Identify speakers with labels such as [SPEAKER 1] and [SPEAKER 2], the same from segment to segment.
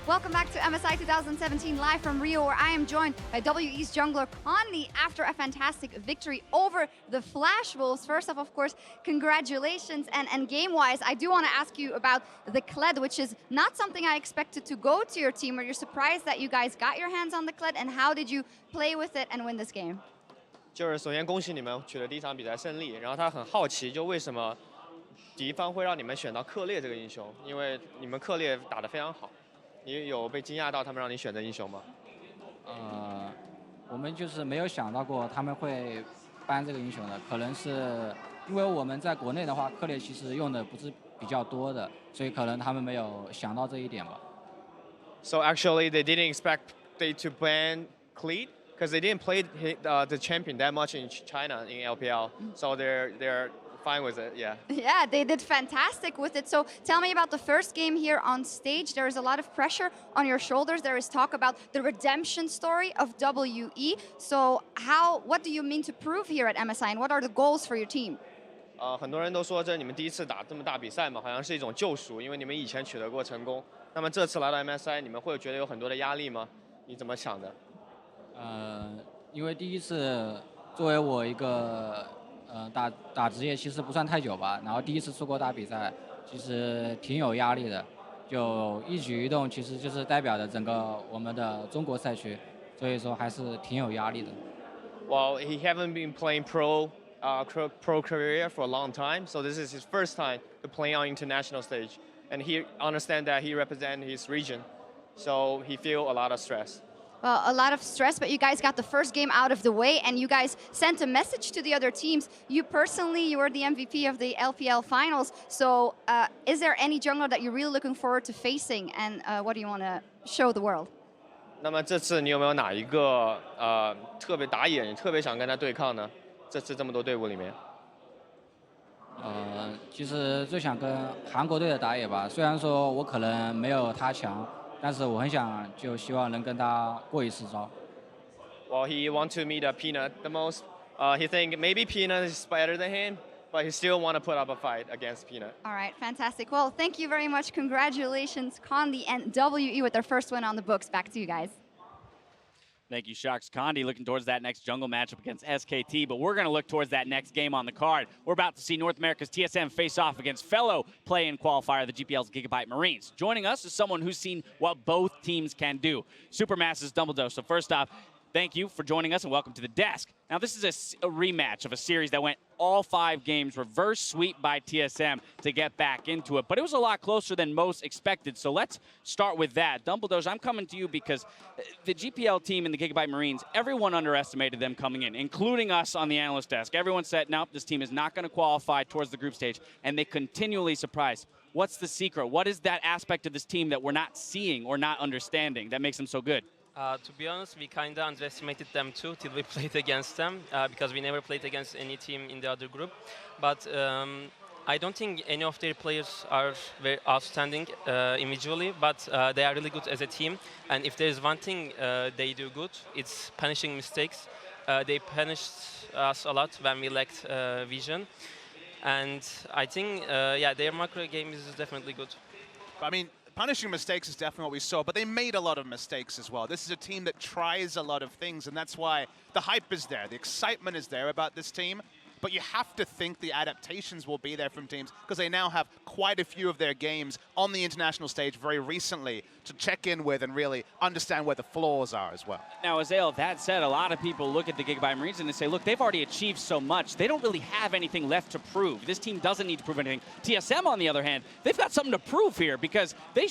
[SPEAKER 1] Welcome back to MSI 2017 live from Rio, where I am joined by WE's jungler Conley after a fantastic victory over the Flash Wolves. First off, of course, congratulations. And game-wise, I do want to ask you about the Kled, which is not something I expected to go to your team. Are you surprised that you guys got your hands on the Kled, and how did you play with it and win this game?
[SPEAKER 2] 就是首先恭喜你们取得第一场比赛胜利，然后他很好奇，就为什么敌方会让你们选到克烈这个英雄？因为你们克烈打得非常好，你有被惊讶到他们让你选择英雄吗？
[SPEAKER 3] 我们就是没有想到过他们会搬这个英雄的，可能是因为我们在国内的话，克烈其实用的不是比较多的，所以可能他们没有想到这一点吧。
[SPEAKER 2] So actually, they didn't expect they to ban Cleat because they didn't play the champion that much in China in LPL, so they're fine with it, yeah.
[SPEAKER 1] Yeah, they did fantastic with it. So tell me about the first game here on stage. There is a lot of pressure on your shoulders. There is talk about the redemption story of WE. So what do you mean to prove here at MSI, and what are the goals for your team?
[SPEAKER 2] 很多人都说这你们第一次打这么大比赛嘛，好像是一种救赎，因为你们以前取得过成功。那么这次来到 MSI， 你们会觉得有很多的压力吗？你怎么想的？
[SPEAKER 3] 因为第一次作为我一个打职业其实不算太久吧，然后第一次出国打比赛，其实挺有压力的，就一举一动其实就是代表着整个我们的中国赛区，所以说还是挺有压力的。
[SPEAKER 2] Well, he haven't been playing pro career for a long time, so this is his first time to play on international stage, and he understand that he represent his region, so he feel a lot of stress.
[SPEAKER 1] Well, a lot of stress, but you guys got the first game out of the way, and you guys sent a message to the other teams. You personally, you were the MVP of the LPL finals, so is there any jungler that you're really looking forward to facing, and what do you want to show the world?
[SPEAKER 2] 那么这次你有没有哪一个特别打野，你特别想跟他对抗呢？这次这么多队伍里面。
[SPEAKER 3] 其实最想跟韩国队的打野吧，虽然说我可能没有他强。但是我很想就希望能跟他过一次招。
[SPEAKER 2] Well, he want to meet Peanut the most. He think maybe Peanut is better than him, but he still want to put up a fight against Peanut.
[SPEAKER 1] All right, fantastic. Well, thank you very much. Congratulations, Conley and WE with their first win on the books. Back to you guys.
[SPEAKER 4] Thank you, Shaks. Condi looking towards that next jungle matchup against SKT, but we're going to look towards that next game on the card. We're about to see North America's TSM face off against fellow play-in qualifier, the GPL's GIGABYTE Marines. Joining us is someone who's seen what both teams can do. Supermassive's Dumbledore. So first off, thank you for joining us and welcome to the desk. Now, this is a rematch of a series that went all 5 games, reverse sweep by TSM to get back into it. But it was a lot closer than most expected. So let's start with that. Dumbledore, I'm coming to you because the GPL team and the GIGABYTE Marines, everyone underestimated them coming in, including us on the analyst desk. Everyone said, nope, this team is not going to qualify towards the group stage, and they continually surprised. What's the secret? What is that aspect of this team that we're not seeing or not understanding that makes them so good?
[SPEAKER 5] To be honest, we kind of underestimated them too till we played against them because we never played against any team in the other group. But I don't think any of their players are very outstanding individually, but they are really good as a team. And if there's one thing they do good, it's punishing mistakes. They punished us a lot when we lacked vision. And I think, yeah, their macro game is definitely good.
[SPEAKER 6] I mean, punishing mistakes is definitely what we saw, but they made a lot of mistakes as well. This is a team that tries a lot of things, and that's why the hype is there. The excitement is there about this team, but you have to think the adaptations will be there from teams because they now have quite a few of their games on the international stage very recently to check in with and really understand where the flaws are as well.
[SPEAKER 4] Now, Azael, that said, a lot of people look at the GIGABYTE Marines and they say, look, they've already achieved so much. They don't really have anything left to prove. This team doesn't need to prove anything. TSM, on the other hand, they've got something to prove here because they,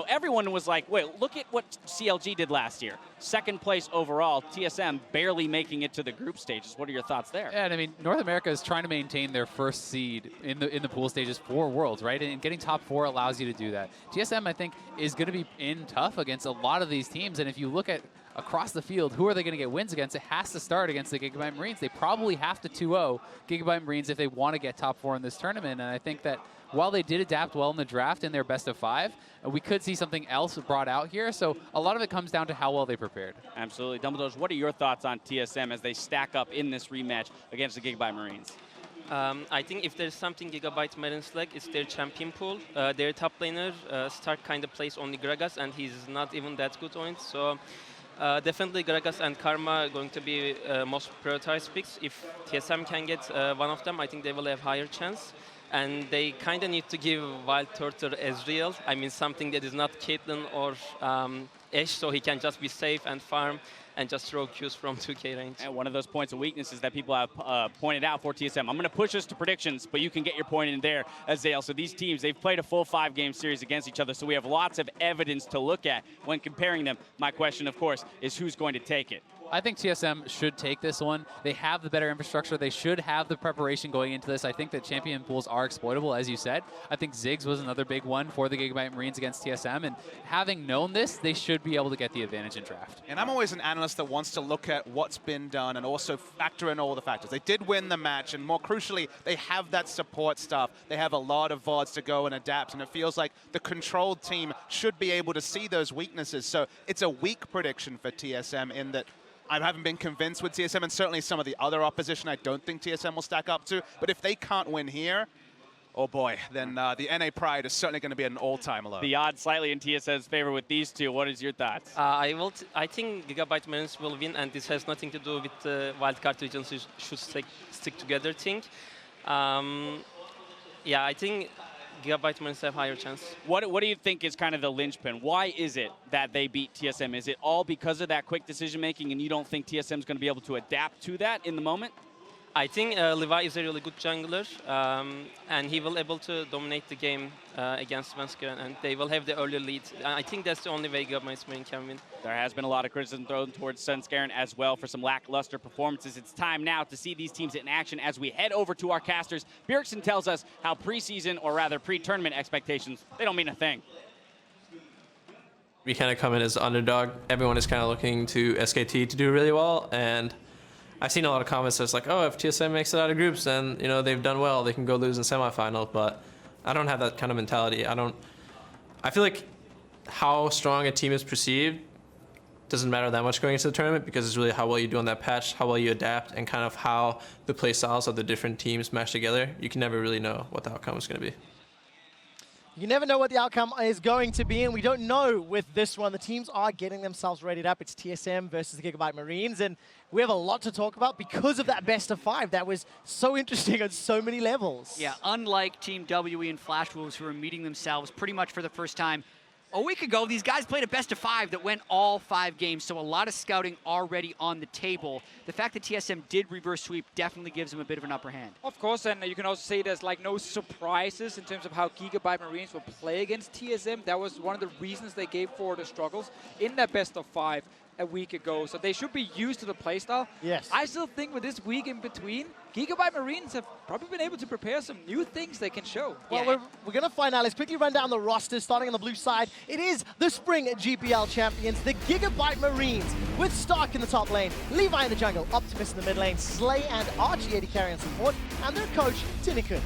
[SPEAKER 4] everyone was like, wait, look at what CLG did last year. 2nd place overall, TSM barely making it to the group stages. What are your thoughts there?
[SPEAKER 7] Yeah, and I mean, North America is trying to maintain their first seed in the pool stages for Worlds, right? And getting top 4 allows you to do that. TSM, I think, is going to be in tough against a lot of these teams, and if you look at across the field, who are they going to get wins against? It has to start against the GIGABYTE Marines. They probably have to 2-0 GIGABYTE Marines if they want to get top 4 in this tournament, and I think that while they did adapt well in the draft in their best of 5, we could see something else brought out here. So a lot of it comes down to how well they prepared.
[SPEAKER 4] Absolutely. Dumbledore, what are your thoughts on TSM as they stack up in this rematch against the GIGABYTE Marines?
[SPEAKER 5] I think if there's something GIGABYTE Marines like, it's their champion pool. Their top laner, Stark, kind of plays only Gragas, and he's not even that good on it. So definitely Gragas and Karma are going to be most prioritized picks. If TSM can get one of them, I think they will have higher chance. And they kind of need to give Wild Turtle Ezreal. I mean, something that is not Caitlyn or Ashe, so he can just be safe and farm and just throw Qs from 2K range.
[SPEAKER 4] And one of those points of weaknesses that people have pointed out for TSM. I'm going to push us to predictions, but you can get your point in there, Azale. So these teams, they've played a full 5-game series against each other, so we have lots of evidence to look at when comparing them. My question, of course, is who's going to take it?
[SPEAKER 7] I think TSM should take this one. They have the better infrastructure. They should have the preparation going into this. I think that champion pools are exploitable, as you said. I think Ziggs was another big one for the GIGABYTE Marines against TSM, and having known this, they should be able to get the advantage in draft.
[SPEAKER 6] And I'm always an analyst that wants to look at what's been done and also factor in all the factors. They did win the match, and more crucially, they have that support staff. They have a lot of VODs to go and adapt, and it feels like the controlled team should be able to see those weaknesses. So it's a weak prediction for TSM in that I haven't been convinced with TSM, and certainly some of the other opposition I don't think TSM will stack up to. But if they can't win here, oh boy, then the NA Pride is certainly going to be at an all-time low.
[SPEAKER 4] The odds slightly in TSM's favor with these two. What is your thoughts?
[SPEAKER 5] I think GIGABYTE Marines will win, and this has nothing to do with the wildcard regions should stick together thing. Yeah, I think GIGABYTE Marines have higher chance.
[SPEAKER 4] What do you think is kind of the linchpin? Why is it that they beat TSM? Is it all because of that quick decision-making, and you don't think TSM is going to be able to adapt to that in the moment?
[SPEAKER 5] I think Levi is a really good jungler, and he will be able to dominate the game against Svenskeren, and they will have the early lead. I think that's the only way GIGABYTE Marines can win.
[SPEAKER 4] There has been a lot of criticism thrown towards Svenskeren as well for some lackluster performances. It's time now to see these teams in action as we head over to our casters. Bjergsen tells us how preseason, or rather pre-tournament expectations, they don't mean a thing.
[SPEAKER 8] We kind of come in as underdog. Everyone is kind of looking to SKT to do really well, and I've seen a lot of comments that's like, oh, if TSM makes it out of groups, then they've done well. They can go lose in semifinals. But I don't have that kind of mentality. I feel like how strong a team is perceived doesn't matter that much going into the tournament, because it's really how well you do on that patch, how well you adapt, and kind of how the play styles of the different teams mesh together. You can never really know what the outcome is going to be.
[SPEAKER 9] You never know what the outcome is going to be, and we don't know with this one. The teams are getting themselves readied up. It's TSM versus the GIGABYTE Marines, and we have a lot to talk about because of that best of 5. That was so interesting on so many levels.
[SPEAKER 10] Yeah, unlike Team WE and Flash Wolves, who are meeting themselves pretty much for the first time a week ago, these guys played a best of 5 that went all 5 games, so a lot of scouting already on the table. The fact that TSM did reverse sweep definitely gives them a bit of an upper hand.
[SPEAKER 11] Of course, and you can also say there's like no surprises in terms of how GIGABYTE Marines will play against TSM. That was one of the reasons they gave for the struggles in that best of 5 a week ago. So they should be used to the playstyle.
[SPEAKER 9] Yes.
[SPEAKER 11] I still think with this week in between, GIGABYTE Marines have probably been able to prepare some new things they can show.
[SPEAKER 9] Well, we're going to find out. Let's quickly run down the roster. Starting on the blue side, it is the Spring GPL champions, the GIGABYTE Marines, with Stark in the top lane, Levi in the jungle, Optimus in the mid lane, Slay and Archie AD carrying support, and their coach, Tinnikun.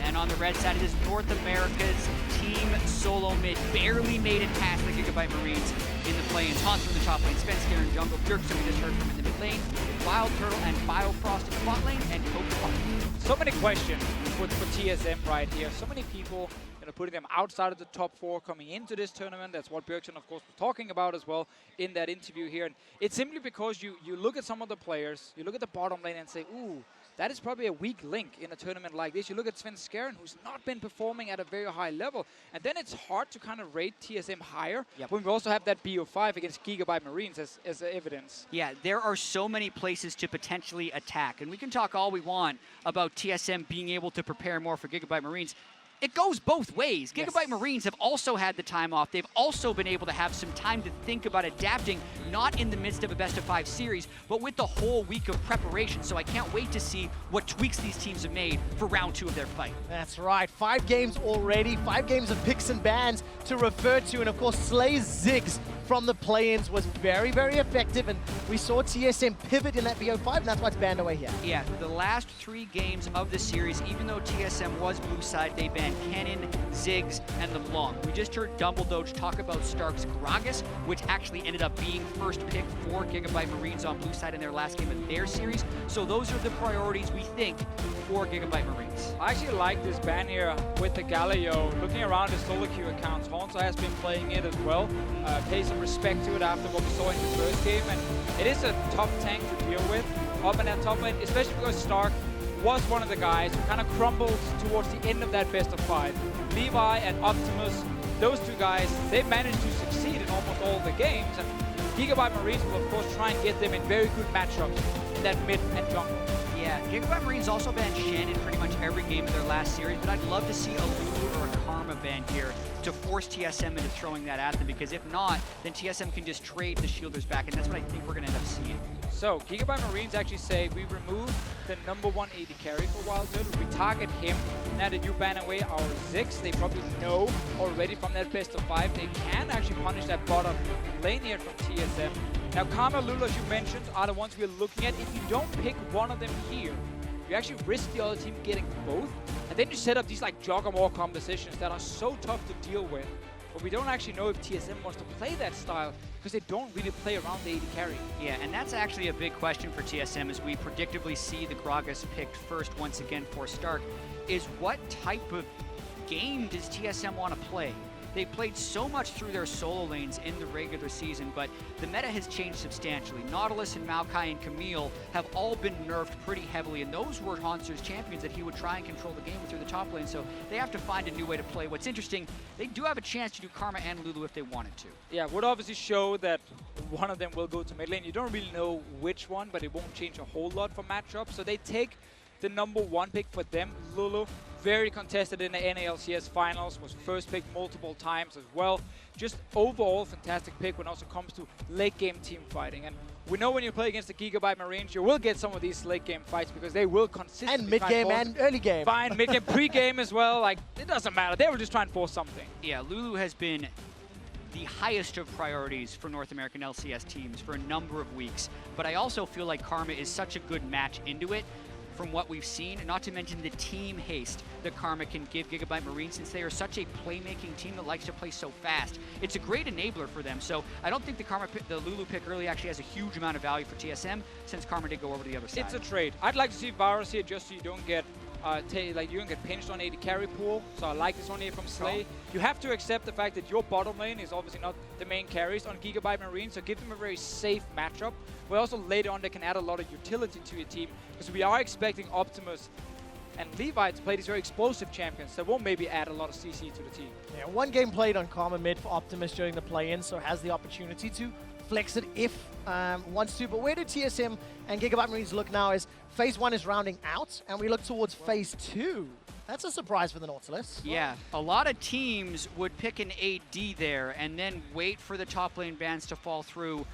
[SPEAKER 10] And on the red side, it is North America's team solo mid. Barely made it past the GIGABYTE Marines in the play-ins. Hans from the top lane, Svenskeren in jungle, Bjergsen we just heard from in the mid lane, Wild Turtle and Biofrost in the bot lane, and Coach Park.
[SPEAKER 11] So many questions for TSM right here. So many people putting them outside of the top 4 coming into this tournament. That's what Bjergsen, of course, was talking about as well in that interview here. And it's simply because you look at some of the players, you look at the bottom lane and say, ooh, that is probably a weak link in a tournament like this. You look at Svenskeren, who's not been performing at a very high level. And then it's hard to kind of rate TSM higher when we also have that BO5 against GIGABYTE Marines as evidence.
[SPEAKER 10] Yeah, there are so many places to potentially attack. And we can talk all we want about TSM being able to prepare more for GIGABYTE Marines. It goes both ways. GIGABYTE Marines have also had the time off. They've also been able to have some time to think about adapting, not in the midst of a best-of-5 series, but with the whole week of preparation. So I can't wait to see what tweaks these teams have made for round 2 of their fight.
[SPEAKER 9] That's right. 5 games already. 5 games of picks and bans to refer to. And of course, Slay's Ziggs from the play-ins was very, very effective. And we saw TSM pivot in that BO5, and that's why it's banned away here.
[SPEAKER 10] Yeah, the last 3 games of the series, even though TSM was blue side, they banned Kennen, Ziggs, and LeBlanc. We just heard Dumbledore talk about Stark's Gragas, which actually ended up being first pick for GIGABYTE Marines on blue side in their last game of their series. So those are the priorities we think for GIGABYTE Marines.
[SPEAKER 11] I actually like this ban here with the Galileo. Looking around his solo queue accounts, Honzo has been playing it as well. Pay some respect to it after what we saw in the first game, and it is a tough tank to deal with up in that top lane, especially because Stark was one of the guys who kind of crumbled towards the end of that best of 5. Levi and Optimus, those two guys, they managed to succeed in almost all the games, and GIGABYTE Marines will of course try and get them in very good matchups in that mid and jungle.
[SPEAKER 10] Yeah, GIGABYTE Marines also banned Shannon pretty much every game of their last series, but I'd love to see a Lulu or a Karma ban here to force TSM into throwing that at them, because if not, then TSM can just trade the shielders back, and that's what I think we're going to end up seeing.
[SPEAKER 11] So, GIGABYTE Marines actually say we remove the #1 AD carry for Wild Turtle. We target him. Now that you ban away our Ziggs, they probably know already from that best of 5 they can actually punish that bottom lane here from TSM. Now, Karma, Lulu, as you mentioned, are the ones we're looking at. If you don't pick one of them here, you actually risk the other team getting both, and then you set up these like Joggermore compositions that are so tough to deal with. But we don't actually know if TSM wants to play that style, because they don't really play around the AD carry.
[SPEAKER 10] Yeah, and that's actually a big question for TSM as we predictably see the Gragas picked first once again for Stark, is what type of game does TSM want to play? They played so much through their solo lanes in the regular season, but the meta has changed substantially. Nautilus and Maokai and Camille have all been nerfed pretty heavily, and those were Hanser's champions that he would try and control the game through the top lane, so they have to find a new way to play. What's interesting, they do have a chance to do Karma and Lulu if they wanted to.
[SPEAKER 11] Yeah, would obviously show that one of them will go to mid lane. You don't really know which one, but it won't change a whole lot for matchup. So they take the #1 pick for them, Lulu. Very contested in the NALCS finals, was first pick multiple times as well. Just overall fantastic pick when it also comes to late game team fighting. And we know when you play against the GIGABYTE Marines, you will get some of these late game fights because they will consistently
[SPEAKER 9] and mid game and early game.
[SPEAKER 11] Fine, mid game, pre game as well. Like, it doesn't matter. They will just try and force something.
[SPEAKER 10] Yeah, Lulu has been the highest of priorities for North American LCS teams for a number of weeks. But I also feel like Karma is such a good match into it from what we've seen, and not to mention the team haste that Karma can give GIGABYTE Marines, since they are such a playmaking team that likes to play so fast. It's a great enabler for them, so I don't think the Lulu pick early actually has a huge amount of value for TSM, since Karma did go over to the other side.
[SPEAKER 11] It's a trade. I'd like to see Varus here just so you don't get you don't get pinched on AD carry pool, so I like this one here from Slay. You have to accept the fact that your bottom lane is obviously not the main carries on GIGABYTE Marines, so give them a very safe matchup. But also later on they can add a lot of utility to your team, because we are expecting Optimus and Levi to play these very explosive champions that won't maybe add a lot of CC to the team.
[SPEAKER 9] Yeah, one game played on Karma mid for Optimus during the play-in, so has the opportunity to flex it if wants to. But where do TSM and GIGABYTE Marines look now is Phase 1 is rounding out, and we look towards Phase 2. That's a surprise for the Nautilus.
[SPEAKER 10] Yeah, a lot of teams would pick an AD there and then wait for the top lane bans to fall through.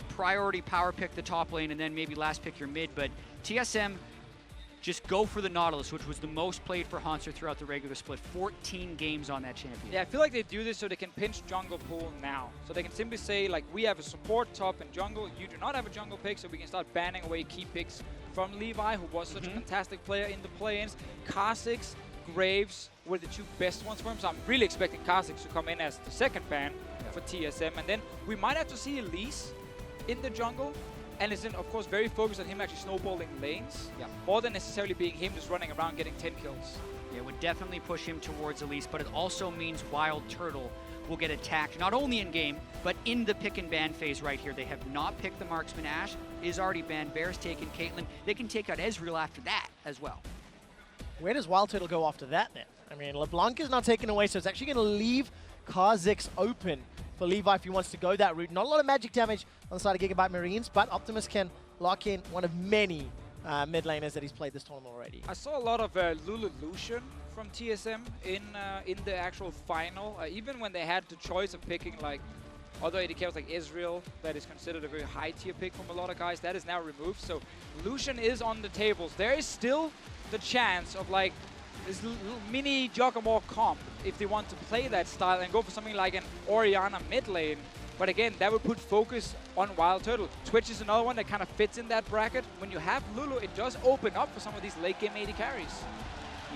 [SPEAKER 10] Priority power pick the top lane and then maybe last pick your mid, but TSM just go for the Nautilus, which was the most played for Hanser throughout the regular split. 14 games on that champion.
[SPEAKER 11] Yeah, I feel like they do this so they can pinch jungle pool now. So they can simply say, like, we have a support top and jungle. You do not have a jungle pick, so we can start banning away key picks from Levi, who was such a fantastic player in the play-ins. Kha'Zix, Graves were the two best ones for him, so I'm really expecting Kha'Zix to come in as the second ban for TSM. And then we might have to see Elise in the jungle. And it's, of course, very focused on him actually snowballing lanes, more than necessarily being him just running around getting 10 kills.
[SPEAKER 10] Yeah, it would definitely push him towards Elise, but it also means Wild Turtle will get attacked, not only in-game, but in the pick and ban phase right here. They have not picked the Marksman. Ashe is already banned. Bear's taken Caitlyn. They can take out Ezreal after that as well.
[SPEAKER 9] Where does Wild Turtle go after that then? I mean, LeBlanc is not taken away, so it's actually going to leave Kha'Zix open for Levi if he wants to go that route. Not a lot of magic damage on the side of GIGABYTE Marines, but Optimus can lock in one of many mid laners that he's played this tournament already.
[SPEAKER 11] I saw a lot of Lulu Lucian from TSM in the actual final. Even when they had the choice of picking like other AD carries like Ezreal, that is considered a very high tier pick from a lot of guys, that is now removed. So Lucian is on the tables. There is still the chance of like this little mini Joggermore comp if they want to play that style and go for something like an Orianna mid lane. But again, that would put focus on Wild Turtle. Twitch is another one that kind of fits in that bracket. When you have Lulu, it does open up for some of these late game AD carries.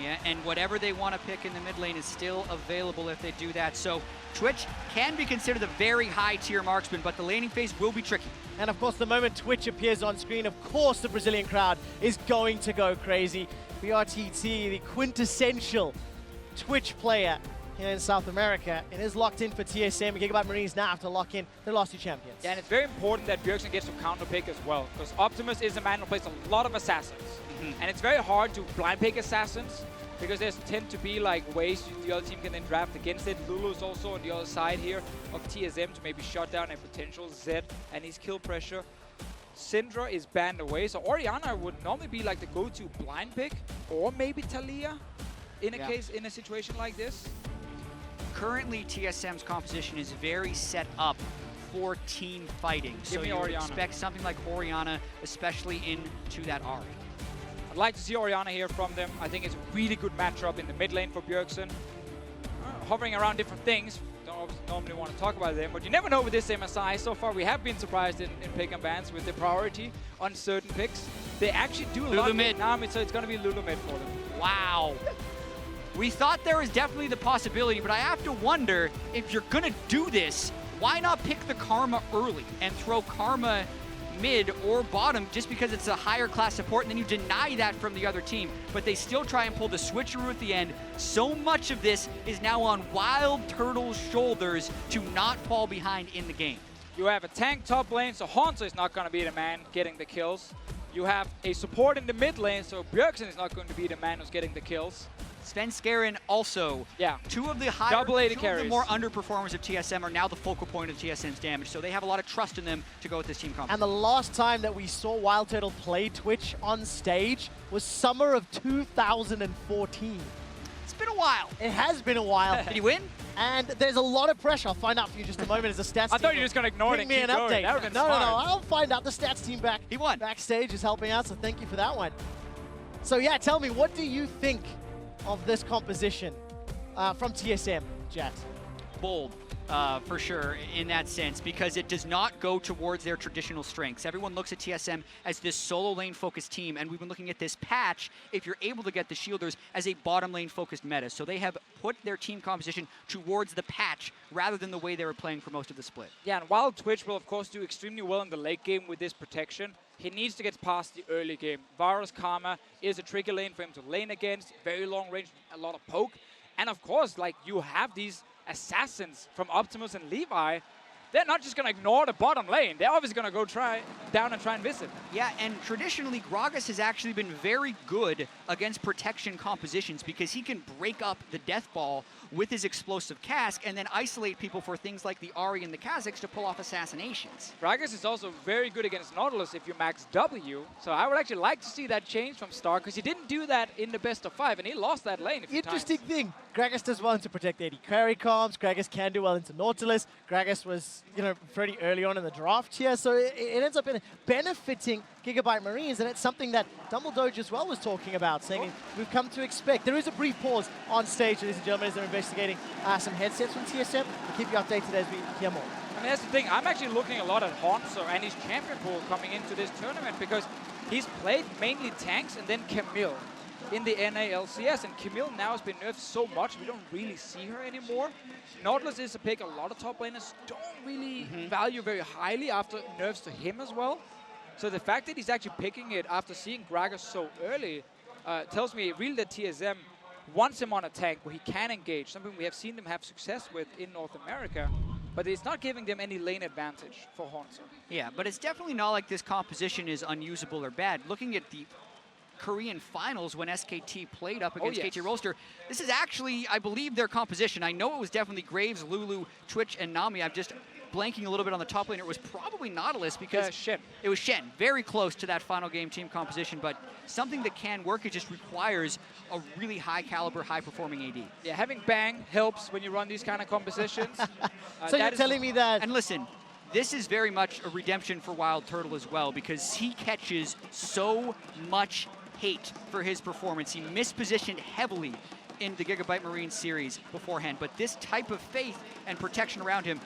[SPEAKER 10] Yeah, and whatever they want to pick in the mid lane is still available if they do that. So Twitch can be considered a very high tier marksman, but the laning phase will be tricky.
[SPEAKER 9] And of course, the moment Twitch appears on screen, of course the Brazilian crowd is going to go crazy. BRTT, the quintessential Twitch player here in South America, and is locked in for TSM. GIGABYTE Marines now have to lock in their last two champions.
[SPEAKER 11] Yeah, and it's very important that Bjergsen gets some counter pick as well, because Optimus is a man who plays a lot of assassins. And it's very hard to blind pick assassins, because there's tend to be like ways the other team can then draft against it. Lulu's also on the other side here of TSM to maybe shut down a potential Zed and his kill pressure. Syndra is banned away, so Orianna would normally be like the go-to blind pick, or maybe Talia in a situation like this.
[SPEAKER 10] Currently, TSM's composition is very set up for team fighting. So you would expect something like Orianna, especially into that Ahri.
[SPEAKER 11] I'd like to see Orianna here from them. I think it's a really good matchup in the mid lane for Bjergsen. Hovering around different things. Don't normally want to talk about them, but you never know with this MSI. So far, we have been surprised in pick and bans with the priority on certain picks. They actually do a lot of mid now, so it's going to be Lulu mid for them.
[SPEAKER 10] Wow. We thought there was definitely the possibility, but I have to wonder, if you're going to do this, why not pick the Karma early and throw Karma mid or bottom just because it's a higher class support, and then you deny that from the other team, but they still try and pull the switcheroo at the end. So much of this is now on Wild Turtle's shoulders to not fall behind in the game.
[SPEAKER 11] You have a tank top lane, so Hanzo is not going to be the man getting the kills. You have a support in the mid lane, so Bjergsen is not going to be the man who's getting the kills.
[SPEAKER 10] Svenskeren also.
[SPEAKER 11] Yeah.
[SPEAKER 10] Two of the more underperformers of TSM are now the focal point of TSM's damage, so they have a lot of trust in them to go with this team comp.
[SPEAKER 9] And the last time that we saw Wild Turtle play Twitch on stage was summer of 2014.
[SPEAKER 10] It's been a while.
[SPEAKER 9] It has been a while.
[SPEAKER 10] Did he win?
[SPEAKER 9] And there's a lot of pressure. I'll find out for you in just a moment as the stats team.
[SPEAKER 11] I thought you were just going to ignore it and keep going. That would've been smart.
[SPEAKER 9] No. I'll find out. The stats team
[SPEAKER 10] He won.
[SPEAKER 9] backstage is helping out, so thank you for that one. So yeah, tell me, what do you think of this composition from TSM, Jet?
[SPEAKER 10] Bold, for sure, in that sense, because it does not go towards their traditional strengths. Everyone looks at TSM as this solo lane focused team, and we've been looking at this patch, if you're able to get the shielders, as a bottom lane focused meta. So they have put their team composition towards the patch rather than the way they were playing for most of the split.
[SPEAKER 11] Yeah, and while Twitch will of course do extremely well in the late game with this protection, he needs to get past the early game. Varus Karma is a tricky lane for him to lane against, very long range, a lot of poke. And of course, like, you have these assassins from Optimus and Levi. They're not just going to ignore the bottom lane. They're obviously going to go down and try and visit.
[SPEAKER 10] Yeah, and traditionally, Gragas has actually been very good against protection compositions because he can break up the death ball with his explosive cask and then isolate people for things like the Ahri and the Kazakhs to pull off assassinations.
[SPEAKER 11] Gragas is also very good against Nautilus if you max W, so I would actually like to see that change from Star, because he didn't do that in the best of 5, and he lost that lane a few
[SPEAKER 9] Interesting
[SPEAKER 11] times.
[SPEAKER 9] thing, Gragas does well to protect AD carry comms, Gragas can do well into Nautilus, Gragas was, pretty early on in the draft here, so it ends up benefiting GIGABYTE Marines, and it's something that Dumbledore as well was talking about, saying we've come to expect. There is a brief pause on stage, ladies and gentlemen, as they're investigating some headsets from TSM. We'll keep you updated as we hear more.
[SPEAKER 11] I mean, that's the thing. I'm actually looking a lot at Hanzo and his champion pool coming into this tournament, because he's played mainly tanks and then Camille in the NALCS, and Camille now has been nerfed so much we don't really see her anymore. Nautilus is a pick a lot of top laners don't really value very highly after nerfs to him as well. So the fact that he's actually picking it after seeing Gragas so early tells me really that TSM wants him on a tank where he can engage, something we have seen them have success with in North America. But it's not giving them any lane advantage for Hanzo.
[SPEAKER 10] Yeah, but it's definitely not like this composition is unusable or bad. Looking at the Korean finals when SKT played up against KT Rolster, this is actually, I believe, their composition. I know it was definitely Graves, Lulu, Twitch, and Nami. I'm just blanking a little bit on the top lane. It was probably Nautilus because it was Shen. Very close to that final game team composition, but something that can work, it just requires a really high caliber, high performing AD.
[SPEAKER 11] Yeah, having Bang helps when you run these kind of compositions.
[SPEAKER 9] So you're telling me that...
[SPEAKER 10] And listen, this is very much a redemption for Wild Turtle as well, because he catches so much hate for his performance. He mispositioned heavily in the GIGABYTE Marines series beforehand, but this type of faith and protection around him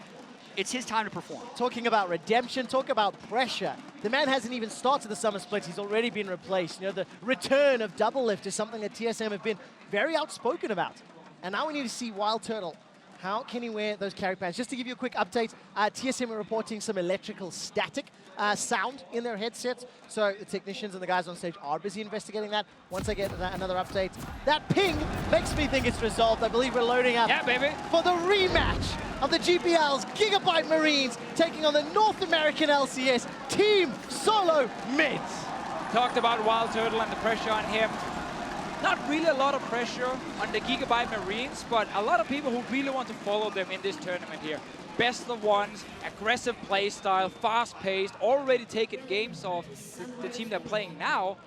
[SPEAKER 10] it's his time to perform.
[SPEAKER 9] Talking about redemption, talk about pressure. The man hasn't even started the summer split. He's already been replaced. You know, the return of double lift is something that TSM have been very outspoken about. And now we need to see Wild Turtle. How can he wear those carry pants? Just to give you a quick update, TSM are reporting some electrical static sound in their headsets. So the technicians and the guys on stage are busy investigating that. Once I get another update, that ping makes me think it's resolved. I believe we're loading up for the rematch of the GPL's GIGABYTE Marines taking on the North American LCS Team Solo Mids.
[SPEAKER 11] Talked about Wild Turtle and the pressure on him. Not really a lot of pressure on the GIGABYTE Marines, but a lot of people who really want to follow them in this tournament here. Best of ones, aggressive play style, fast-paced, already taken games off the team they're playing now.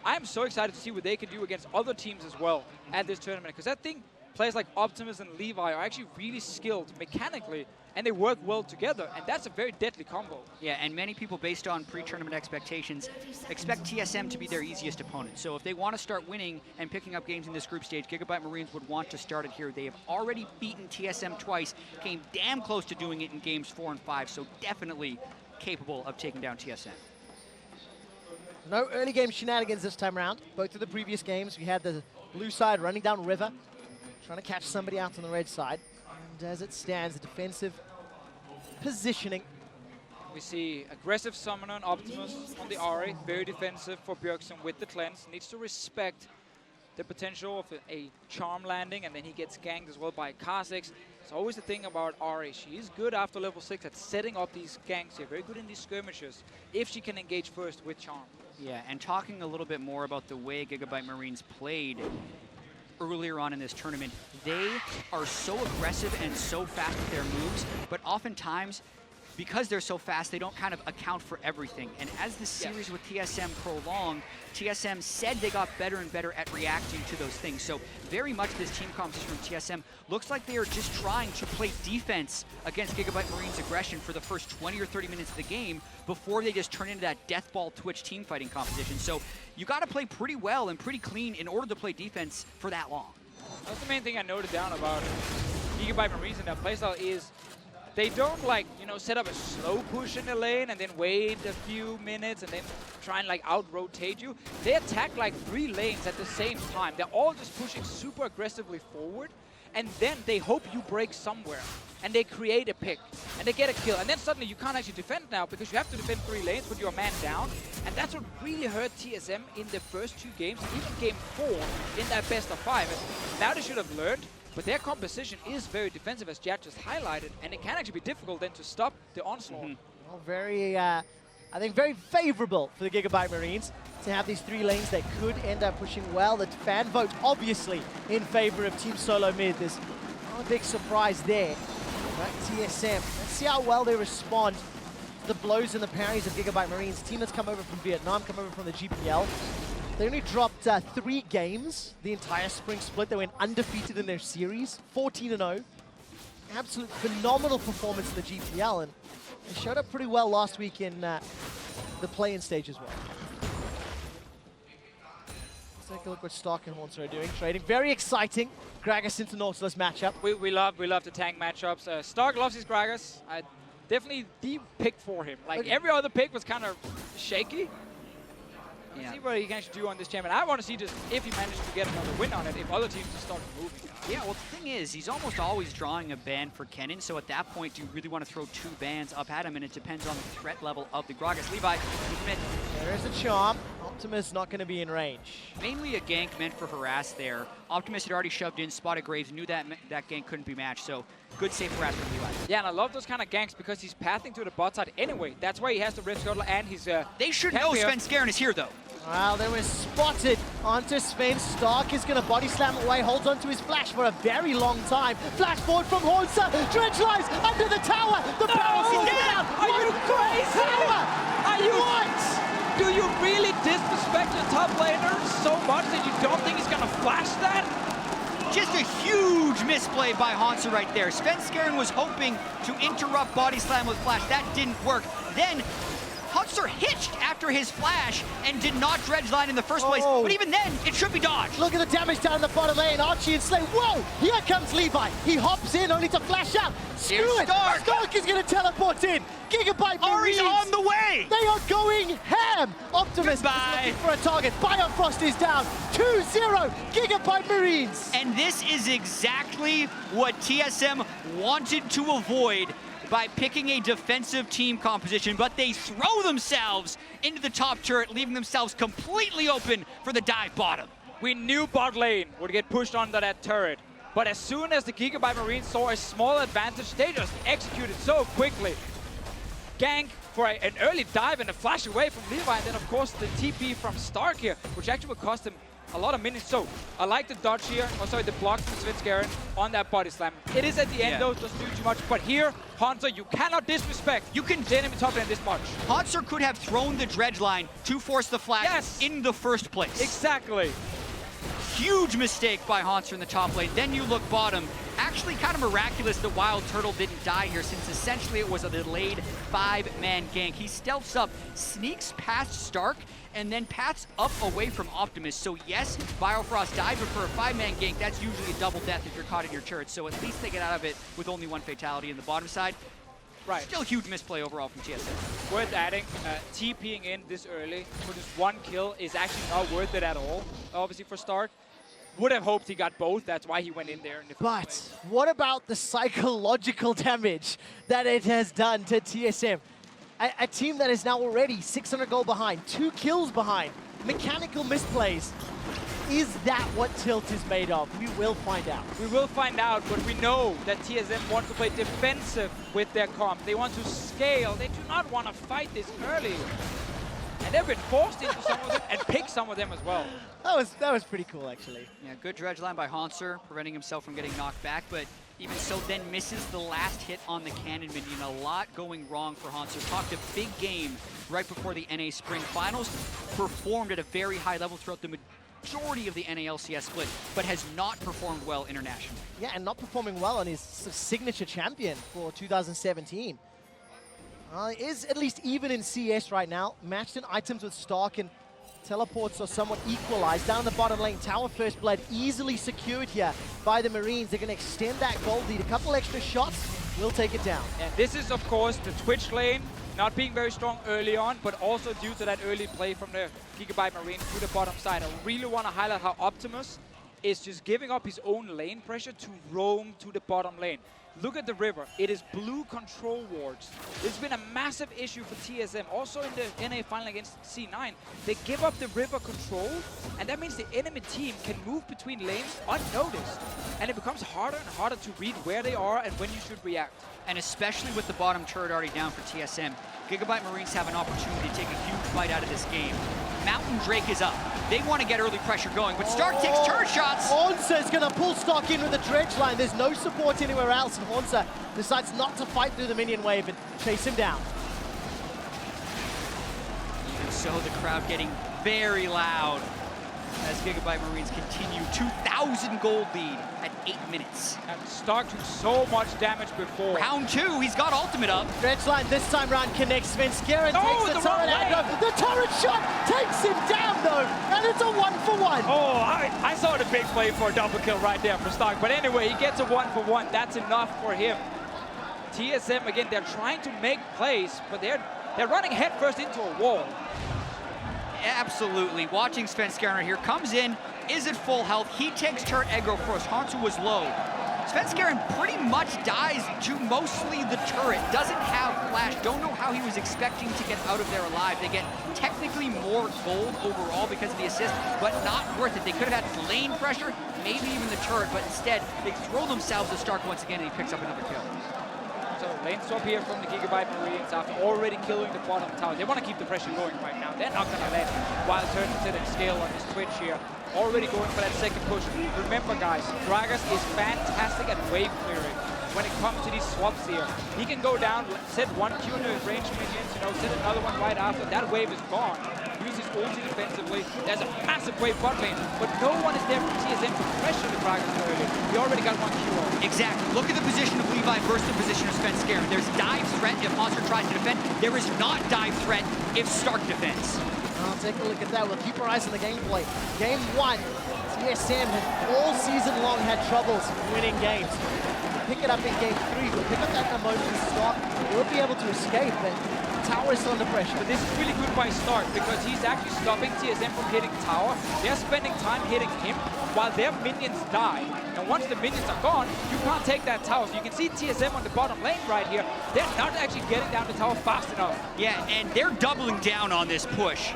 [SPEAKER 11] I'm so excited to see what they can do against other teams as well at this tournament, because I think players like Optimus and Levi are actually really skilled mechanically, and they work well together, and that's a very deadly combo.
[SPEAKER 10] Yeah, and many people, based on pre-tournament expectations, expect TSM to be their easiest opponent. So if they want to start winning and picking up games in this group stage, GIGABYTE Marines would want to start it here. They have already beaten TSM twice, came damn close to doing it in games 4 and 5, so definitely capable of taking down TSM.
[SPEAKER 9] No early game shenanigans this time around. Both of the previous games, we had the blue side running down river, trying to catch somebody out on the red side. And as it stands, the defensive positioning.
[SPEAKER 11] We see aggressive Summoner and Optimus on the Ari, very defensive for Bjergsen with the cleanse. Needs to respect the potential of a charm landing, and then he gets ganked as well by Kha'Zix. It's always the thing about Ari. She is good after level 6 at setting up these ganks here, very good in these skirmishes, if she can engage first with charm.
[SPEAKER 10] Yeah, and talking a little bit more about the way GIGABYTE Marines played earlier on in this tournament, they are so aggressive and so fast with their moves, but oftentimes, because they're so fast, they don't kind of account for everything. And as the series with TSM prolonged, TSM said they got better and better at reacting to those things. So very much this team composition from TSM looks like they are just trying to play defense against GIGABYTE Marines' aggression for the first 20 or 30 minutes of the game before they just turn into that deathball Twitch team fighting composition. So you got to play pretty well and pretty clean in order to play defense for that long.
[SPEAKER 11] That's the main thing I noted down about GIGABYTE Marines and their playstyle is they don't, like, you know, set up a slow push in the lane and then wait a few minutes and then try and, like, out-rotate you. They attack, like, 3 lanes at the same time. They're all just pushing super aggressively forward, and then they hope you break somewhere. And they create a pick, and they get a kill. And then suddenly you can't actually defend now because you have to defend 3 lanes, but you're a man down. And that's what really hurt TSM in the first 2 games, even game 4 in that best of 5. And now they should have learned. But their composition is very defensive, as Jad just highlighted, and it can actually be difficult then to stop the onslaught.
[SPEAKER 9] Well, very, I think, very favorable for the GIGABYTE Marines to have these 3 lanes that could end up pushing well. The fan vote, obviously, in favor of Team Solo Mid. There's not a big surprise there. But TSM, let's see how well they respond to the blows and the parries of GIGABYTE Marines. Team that's come over from Vietnam, come over from the GPL. They only dropped 3 games the entire spring split. They went undefeated in their series, 14-0. Absolute phenomenal performance in the GPL, and they showed up pretty well last week in the play-in stage as well. Let's take a look what Stark and Haunter are doing. Trading, very exciting. Gragas into Nautilus matchup.
[SPEAKER 11] We love the tank matchups. Stark loves his Gragas. Definitely the pick for him. Like, every other pick was kind of shaky. Yeah. See what he can actually do on this champion. I want to see just if he manages to get another win on it, if other teams just start moving.
[SPEAKER 10] Yeah, well, the thing is, he's almost always drawing a ban for Kennen, so at that point, do you really want to throw 2 bans up at him, and it depends on the threat level of the Gragas. Levi,
[SPEAKER 9] there is a charm. Optimus not going to be in range.
[SPEAKER 10] Mainly a gank meant for harass there. Optimus had already shoved in, spotted Graves, knew that that gank couldn't be matched, so good safe harass from Levi.
[SPEAKER 11] Yeah, and I love those kind of ganks because he's pathing to the bot side anyway. That's why he has the Rift Shuttle and his
[SPEAKER 10] They should know Sven Skaren is here, though.
[SPEAKER 9] Well, they were spotted onto Sven. Stark is going to body slam away, holds onto his flash for a very long time. Flash forward from Haunter, dredge lies under the tower. The barrel falls down.
[SPEAKER 11] Are you crazy? Are you what? Do you really disrespect your top laner so much that you don't think he's going to flash that?
[SPEAKER 10] Just a huge misplay by Haunter right there. Sven Skaren was hoping to interrupt body slam with flash. That didn't work. Then Hunter hitched after his flash and did not dredge line in the first place,
[SPEAKER 9] Oh.
[SPEAKER 10] but even then, it should be dodged.
[SPEAKER 9] Look at the damage down in the bottom lane. Archie and Slay. Whoa! Here comes Levi. He hops in only to flash out. Screw
[SPEAKER 10] Here's
[SPEAKER 9] it.
[SPEAKER 10] Stark.
[SPEAKER 9] Stark is going to teleport in. GIGABYTE
[SPEAKER 10] Ari's
[SPEAKER 9] Marines.
[SPEAKER 10] on the way.
[SPEAKER 9] They are going ham. Optimus
[SPEAKER 10] Goodbye.
[SPEAKER 9] is looking for a target. Bifrost is down. 2-0. GIGABYTE Marines.
[SPEAKER 10] And this is exactly what TSM wanted to avoid by picking a defensive team composition, but they throw themselves into the top turret, leaving themselves completely open for the dive bottom.
[SPEAKER 11] We knew bot lane would get pushed under that turret. But as soon as the GIGABYTE Marines saw a small advantage, they just executed so quickly. Gank for an early dive and a flash away from Levi, and then of course the TP from Stark here, which actually would cost him a lot of minutes. So I like the dodge here, the block from Svenskeren on that body slam. It is at the end though, doesn't do too much, but here, Hansa, you cannot disrespect the enemy top lane this much.
[SPEAKER 10] Hansa could have thrown the dredge line to force the flash in the first place.
[SPEAKER 11] Exactly.
[SPEAKER 10] Huge mistake by Hanser in the top lane. Then you look bottom. Actually kind of miraculous that Wild Turtle didn't die here, since essentially it was a delayed 5-man gank. He stealths up, sneaks past Stark, and then paths up away from Optimus. So yes, Biofrost died, but for a 5-man gank, that's usually a double death if you're caught in your turret. So at least they get out of it with only one fatality in the bottom side.
[SPEAKER 11] Right.
[SPEAKER 10] Still huge misplay overall from TSM.
[SPEAKER 11] Worth adding, TPing in this early for just one kill is actually not worth it at all, obviously for Stark. Would have hoped he got both, that's why he went in there in the first place.
[SPEAKER 9] What about the psychological damage that it has done to TSM? A team that is now already 600 gold behind, 2 kills behind, mechanical misplays. Is that what Tilt is made of? We will find out.
[SPEAKER 11] We will find out, but we know that TSM want to play defensive with their comp. They want to scale. They do not want to fight this early. And they've been forced into some of them and pick some of them as well.
[SPEAKER 9] That was pretty cool, actually.
[SPEAKER 10] Yeah, good dredge line by Hanser, preventing himself from getting knocked back, but even so then misses the last hit on the cannon minion. A lot going wrong for Hanser. Talked a big game right before the NA Spring Finals, performed at a very high level throughout the majority of the NALCS split, but has not performed well internationally.
[SPEAKER 9] Yeah, and not performing well on his signature champion for 2017. Is at least even in CS right now. Matched in items with Stark, and teleports are somewhat equalized. Down the bottom lane, Tower First Blood easily secured here by the Marines. They're going to extend that gold lead. A couple extra shots will take it down.
[SPEAKER 11] And this is, of course, the Twitch lane not being very strong early on, but also due to that early play from the GIGABYTE Marines to the bottom side. I really want to highlight how Optimus is just giving up his own lane pressure to roam to the bottom lane. Look at the river. It is blue control wards. It's been a massive issue for TSM. Also in the NA final against C9, they give up the river control, and that means the enemy team can move between lanes unnoticed. And it becomes harder and harder to read where they are and when you should react.
[SPEAKER 10] And especially with the bottom turret already down for TSM, GIGABYTE Marines have an opportunity to take a huge bite out of this game. Mountain Drake is up. They want to get early pressure going, but Stark takes turret shots.
[SPEAKER 9] Hansa is going to pull Stark in with the dredge line. There's no support anywhere else, and Hansa decides not to fight through the minion wave and chase him down.
[SPEAKER 10] Even so, the crowd getting very loud as GIGABYTE Marines continue 2,000 gold lead at 8 minutes.
[SPEAKER 11] And Stark took so much damage before.
[SPEAKER 10] Round 2, he's got ultimate up.
[SPEAKER 9] Dredge line this time round connects. Svenskeren takes the turret aggro. The turret shot takes him down though, and it's a 1-for-1.
[SPEAKER 11] Oh, I saw the big play for a double kill right there for Stark. But anyway, he gets a 1-for-1. That's enough for him. TSM, again, they're trying to make plays, but they're running headfirst into a wall.
[SPEAKER 10] Absolutely. Watching Svenskeren here, comes in, is at full health. He takes turret aggro first. Hansu was low. Svenskeren pretty much dies to mostly the turret. Doesn't have flash. Don't know how he was expecting to get out of there alive. They get technically more gold overall because of the assist, but not worth it. They could have had lane pressure, maybe even the turret, but instead they throw themselves to Stark once again, and he picks up another kill.
[SPEAKER 11] So lane swap here from the GIGABYTE Marines after already killing the bottom tower. They want to keep the pressure going right now. They're not going to let Wild Turtle sit and scale on his Twitch here. Already going for that second push. Remember guys, Gragas is fantastic at wave clearing when it comes to these swaps here. He can go down, set one Q into his range minions, set another one right after. That wave is gone. Use his ulti defensively. There's a massive wave bot lane, but no one is there from TSM to pressure the Gragas early. He already got one Q on.
[SPEAKER 10] Exactly. Look at the position of Levi Levi versus the position of Sven Skjern. There's dive threat if Monster tries to defend. There is not dive threat if Stark defends.
[SPEAKER 9] I'll take a look at that. We'll keep our eyes on the gameplay. Game 1, TSM has all season long had troubles winning games. Pick it up in game 3. We'll pick up that momentum Stark. We'll be able to escape, but Tower is still under pressure.
[SPEAKER 11] But this is really good by Stark because he's actually stopping TSM from hitting Tower. They're spending time hitting him while their minions die. And once the minions are gone, you can't take that tower. So you can see TSM on the bottom lane right here. They're not actually getting down the tower fast enough.
[SPEAKER 10] Yeah, and they're doubling down on this push.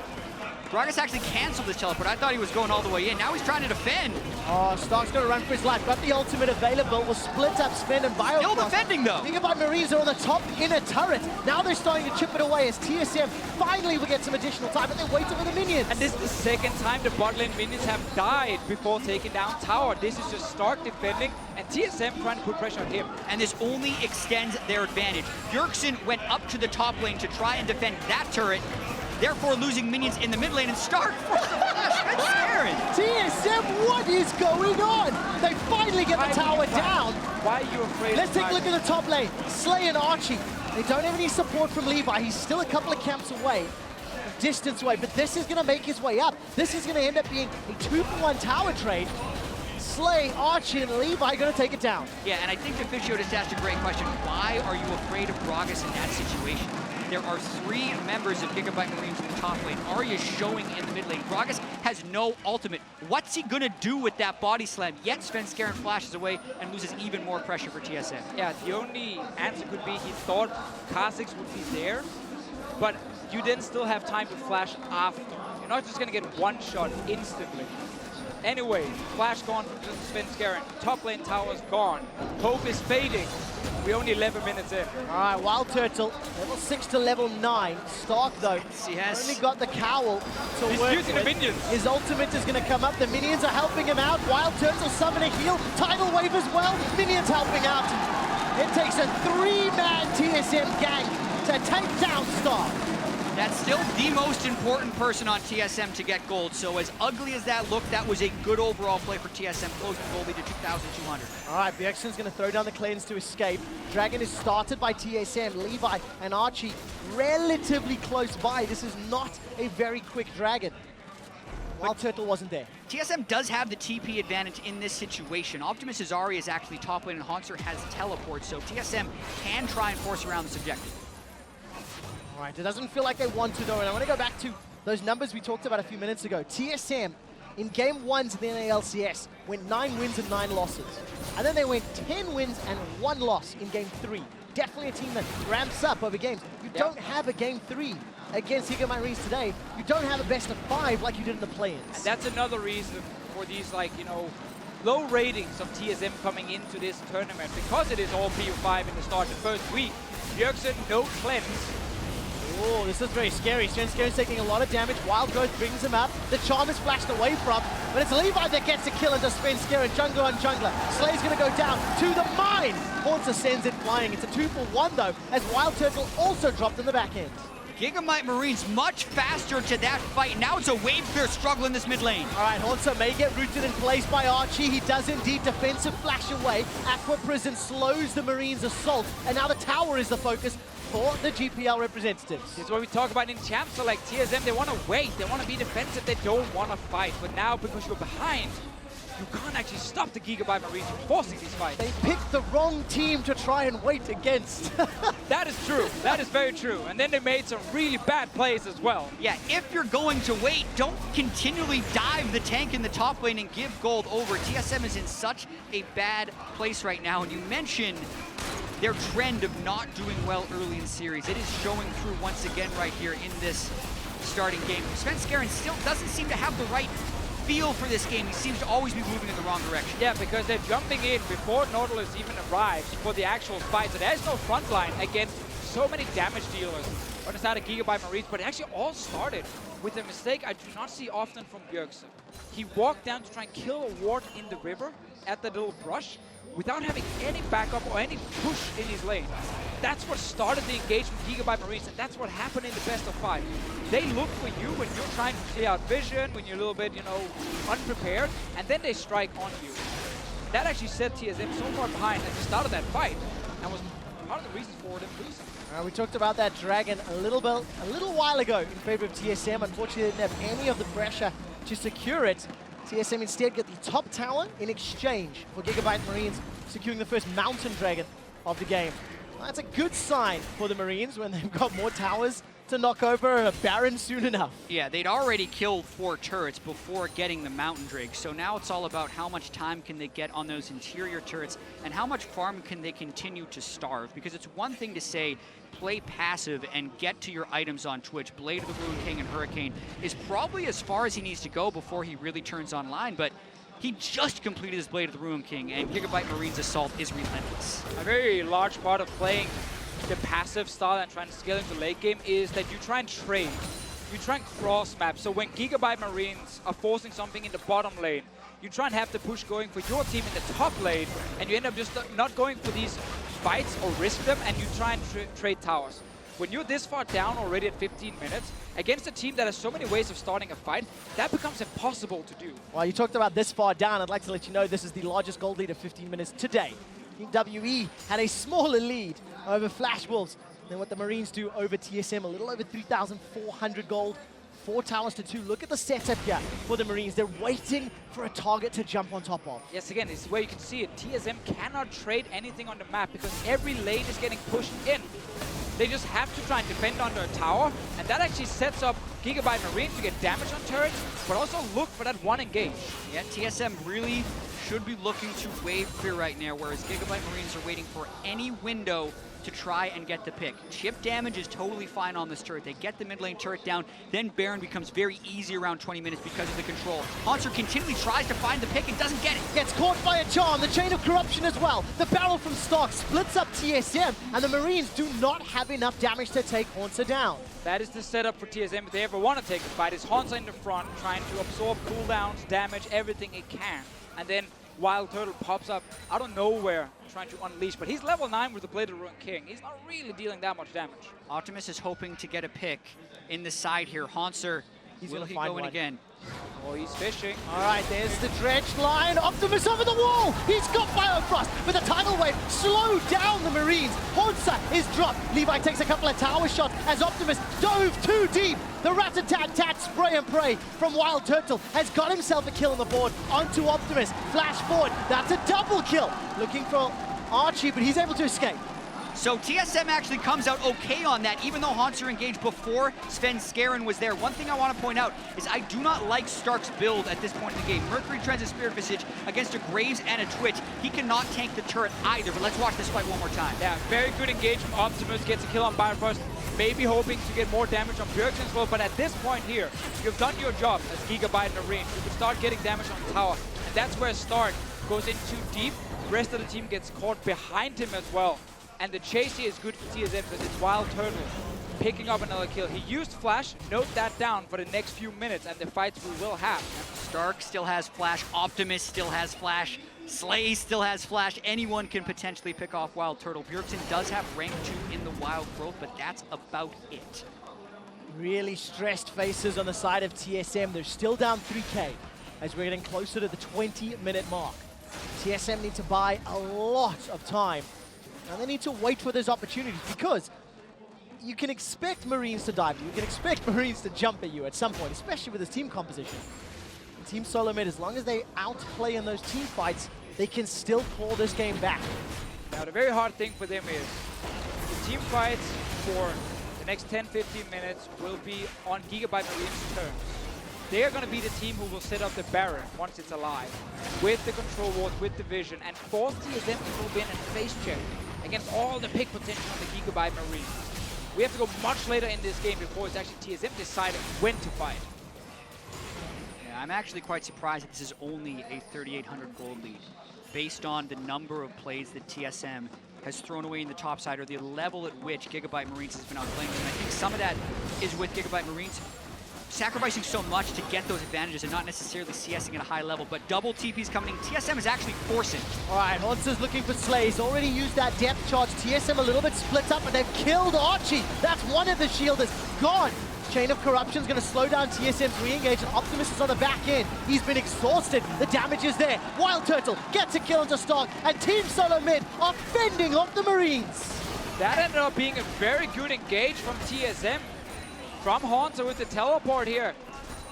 [SPEAKER 10] Gragas actually canceled his teleport. I thought he was going all the way in. Now he's trying to defend.
[SPEAKER 9] Oh, Stark's going to run for his life. Got the ultimate available. Will split up Sven and Bio.
[SPEAKER 10] Still defending, though.
[SPEAKER 9] GIGABYTE Marines are on the top inner turret. Now they're starting to chip it away as TSM finally will get some additional time, but they're waiting for the minions.
[SPEAKER 11] And this is the second time the bot lane minions have died before taking down tower. This is just Stark defending and TSM trying to put pressure on him.
[SPEAKER 10] And this only extends their advantage. Bjergsen went up to the top lane to try and defend that turret, therefore losing minions in the mid lane, and Stark forced the flash.
[SPEAKER 9] TSM, what is going on? They finally get the tower down.
[SPEAKER 11] Why are you afraid?
[SPEAKER 9] Let's take a look at the top lane. Slay and Archie. They don't have any support from Levi. He's still a couple of camps away, distance away, but this is going to make his way up. This is going to end up being a 2-for-1 tower trade. Slay, Archie, and Levi going to take it down.
[SPEAKER 10] Yeah, and I think the Fischio just asked a great question. Why are you afraid of Gragas in that situation? There are 3 members of GIGABYTE Marines in the top lane. Arya showing in the mid lane. Gragas has no ultimate. What's he gonna do with that body slam? Yet Sven Skjern flashes away and loses even more pressure for TSM.
[SPEAKER 11] Yeah, the only answer could be he thought Kha'Zix would be there, but you then still have time to flash after. You're not just gonna get one shot instantly. Anyway, flash gone from Sven Skjern. Top lane tower's gone. Hope is fading. We're only 11 minutes in.
[SPEAKER 9] All right, Wild Turtle, level 6 to level 9. Stark, though,
[SPEAKER 10] he has
[SPEAKER 9] only got the cowl to
[SPEAKER 11] He's
[SPEAKER 9] work
[SPEAKER 11] using
[SPEAKER 9] with.
[SPEAKER 11] the minions.
[SPEAKER 9] His ultimate is going to come up. The minions are helping him out. Wild Turtle summon a heal. Tidal Wave as well. Minions helping out. It takes a 3-man TSM gang to take down Stark.
[SPEAKER 10] That's still the most important person on TSM to get gold. So as ugly as that looked, that was a good overall play for TSM, closing gold lead to 2,200.
[SPEAKER 9] All right, Bjergsen's going to throw down the cleanse to escape. Dragon is started by TSM. Levi and Archie relatively close by. This is not a very quick Dragon. Wild Turtle wasn't there.
[SPEAKER 10] TSM does have the TP advantage in this situation. Optimus Azari is actually top lane and Haunter has teleport, so TSM can try and force around this objective.
[SPEAKER 9] All right, it doesn't feel like they want to, though, and I want to go back to those numbers we talked about a few minutes ago. TSM, in game 1s of the NALCS, went 9 wins and 9 losses. And then they went 10 wins and 1 loss in game 3. Definitely a team that ramps up over games. You don't have a game 3 against GIGABYTE Marines today. You don't have a best of 5 like you did in the play-ins.
[SPEAKER 11] And that's another reason for these, low ratings of TSM coming into this tournament, because it is all PO5 in the start, the first week. Bjergsen, no cleanse.
[SPEAKER 9] Oh, this is very scary. Sven Skjern's taking a lot of damage. Wild Growth brings him up. The charm is flashed away from, but it's Levi that gets a kill into Sven Skjern. Jungler on jungler. Slay's going to go down to the mine. Haunter sends it flying. It's a 2-for-1 though, as Wild Turtle also dropped in the back end.
[SPEAKER 10] GIGABYTE Marines much faster to that fight. Now it's a wave clear struggle in this mid lane.
[SPEAKER 9] All right, Haunter may get rooted in place by Archie. He does indeed defensive flash away. Aqua Prison slows the Marines' assault, and now the tower is the focus for the GPL representatives.
[SPEAKER 11] This is what we talk about in champs. So like TSM, they want to wait. They want to be defensive. They don't want to fight. But now, because you're behind, you can't actually stop the GIGABYTE Marines from forcing these fights.
[SPEAKER 9] They picked the wrong team to try and wait against.
[SPEAKER 11] That is true. That is very true. And then they made some really bad plays as well.
[SPEAKER 10] Yeah, if you're going to wait, don't continually dive the tank in the top lane and give gold over. TSM is in such a bad place right now. And you mentioned their trend of not doing well early in series. It is showing through once again right here in this starting game. Sven Skjern still doesn't seem to have the right feel for this game. He seems to always be moving in the wrong direction.
[SPEAKER 11] Yeah, because they're jumping in before Nautilus even arrives for the actual fight. So there's no front line against so many damage dealers on the side of GIGABYTE Marines. But it actually all started with a mistake I do not see often from Bjergsen. He walked down to try and kill a ward in the river at the little brush without having any backup or any push in his lane. That's what started the engagement with GIGABYTE Marines, and that's what happened in the best of 5. They look for you when you're trying to clear out vision, when you're a little bit, unprepared, and then they strike on you. That actually set TSM so far behind at the start of that fight. and was part of the reasons for them losing.
[SPEAKER 9] We talked about that Dragon a little while ago in favor of TSM. Unfortunately, they didn't have any of the pressure to secure it. TSM instead get the top tower in exchange for GIGABYTE Marines securing the first Mountain Dragon of the game. Well, that's a good sign for the Marines when they've got more towers to knock over a Baron soon enough.
[SPEAKER 10] Yeah, they'd already killed 4 turrets before getting the Mountain Drake, so now it's all about how much time can they get on those interior turrets and how much farm can they continue to starve, because it's one thing to say play passive and get to your items on Twitch. Blade of the Ruin King and Hurricane is probably as far as he needs to go before he really turns online, but he just completed his Blade of the Ruin King, and GIGABYTE Marines Assault is relentless.
[SPEAKER 11] A very large part of playing the passive style and trying to scale into late game is that you try and trade. You try and cross map. So when GIGABYTE Marines are forcing something in the bottom lane, you try and have the push going for your team in the top lane, and you end up just not going for these fights or risk them, and you try and trade towers. When you're this far down already at 15 minutes, against a team that has so many ways of starting a fight, that becomes impossible to do.
[SPEAKER 9] Well, you talked about this far down. I'd like to let you know this is the largest gold lead of 15 minutes today. Team WE had a smaller lead over Flash Wolves than what the Marines do over TSM, a little over 3,400 gold, 4 towers to 2. Look at the setup here for the Marines. They're waiting for a target to jump on top of.
[SPEAKER 11] Yes, again, this is where you can see it. TSM cannot trade anything on the map because every lane is getting pushed in. They just have to try and defend under a tower, and that actually sets up GIGABYTE Marines to get damage on turrets, but also look for that one engage.
[SPEAKER 10] Yeah, TSM really should be looking to wave clear right now, whereas GIGABYTE Marines are waiting for any window to try and get the pick. Chip damage is totally fine on this turret. They get the mid lane turret down, then Baron becomes very easy around 20 minutes because of the control. Haunter continually tries to find the pick and doesn't get it.
[SPEAKER 9] Gets caught by a charm, the chain of corruption as well. The barrel from Stark splits up TSM, and the Marines do not have enough damage to take Haunter down.
[SPEAKER 11] That is the setup for TSM if they ever want to take the fight. Is Haunter in the front, trying to absorb cooldowns, damage, everything it can. And then Wild Turtle pops up out of nowhere, trying to unleash, but he's level 9 with the Blade of the Ruin King. He's not really dealing that much damage.
[SPEAKER 10] Optimus is hoping to get a pick in the side here. Haunter, will he go in again?
[SPEAKER 11] Oh, he's fishing.
[SPEAKER 9] All right, there's the dredge line. Optimus over the wall. He's got Biofrost, but the tidal wave slowed down the Marines. Haunter is dropped. Levi takes a couple of tower shots as Optimus dove too deep. The rat-a-tat-tat spray and pray from Wild Turtle has got himself a kill on the board onto Optimus. Flash forward. That's a double kill. Looking for Archie, but he's able to escape.
[SPEAKER 10] So TSM actually comes out okay on that, even though Haunter engaged before Sven Skaren was there. One thing I want to point out is I do not like Stark's build at this point in the game. Mercury Trends' Spirit Visage against a Graves and a Twitch. He cannot tank the turret either, but let's watch this fight one more time.
[SPEAKER 11] Yeah, very good engage from Optimus, gets a kill on Bifrost, maybe hoping to get more damage on Bjergsen as well, but at this point here, you've done your job as GIGABYTE Marines. You can start getting damage on the tower, and that's where Stark goes in too deep. The rest of the team gets caught behind him as well. And the chase here is good for TSM because it's Wild Turtle picking up another kill. He used Flash, note that down for the next few minutes and the fights we will have.
[SPEAKER 10] Stark still has Flash, Optimus still has Flash, Slay still has Flash. Anyone can potentially pick off Wild Turtle. Bjergsen does have rank 2 in the Wild Growth, but that's about it.
[SPEAKER 9] Really stressed faces on the side of TSM. They're still down 3K as we're getting closer to the 20-minute mark. TSM need to buy a lot of time. And they need to wait for those opportunities because you can expect Marines to dive you. You can expect Marines to jump at you at some point, especially with this team composition. And Team Solo Mid, as long as they outplay in those team fights, they can still pull this game back.
[SPEAKER 11] Now, the very hard thing for them is the team fights for the next 10-15 minutes will be on GIGABYTE Marines' terms. They are going to be the team who will set up the Baron once it's alive, with the control wards, with the vision, and force TSM to move in and face check against all the pick potential on the GIGABYTE Marines. We have to go much later in this game before it's actually TSM deciding when to fight.
[SPEAKER 10] Yeah, I'm actually quite surprised that this is only a 3,800 gold lead, based on the number of plays that TSM has thrown away in the top side, or the level at which GIGABYTE Marines has been outplaying them. And I think some of that is with GIGABYTE Marines sacrificing so much to get those advantages and not necessarily CSing at a high level, but double TP's coming in. TSM is actually forcing.
[SPEAKER 9] All right, Haunter's looking for Slay. He's already used that depth charge. TSM a little bit split up, and they've killed Archie. That's one of the shielders gone. Chain of Corruption's going to slow down TSM's re-engage, and Optimus is on the back end. He's been exhausted. The damage is there. Wild Turtle gets a kill onto Stark, and Team Solo Mid are fending off the Marines.
[SPEAKER 11] That ended up being a very good engage from TSM. From Haunter with the teleport here.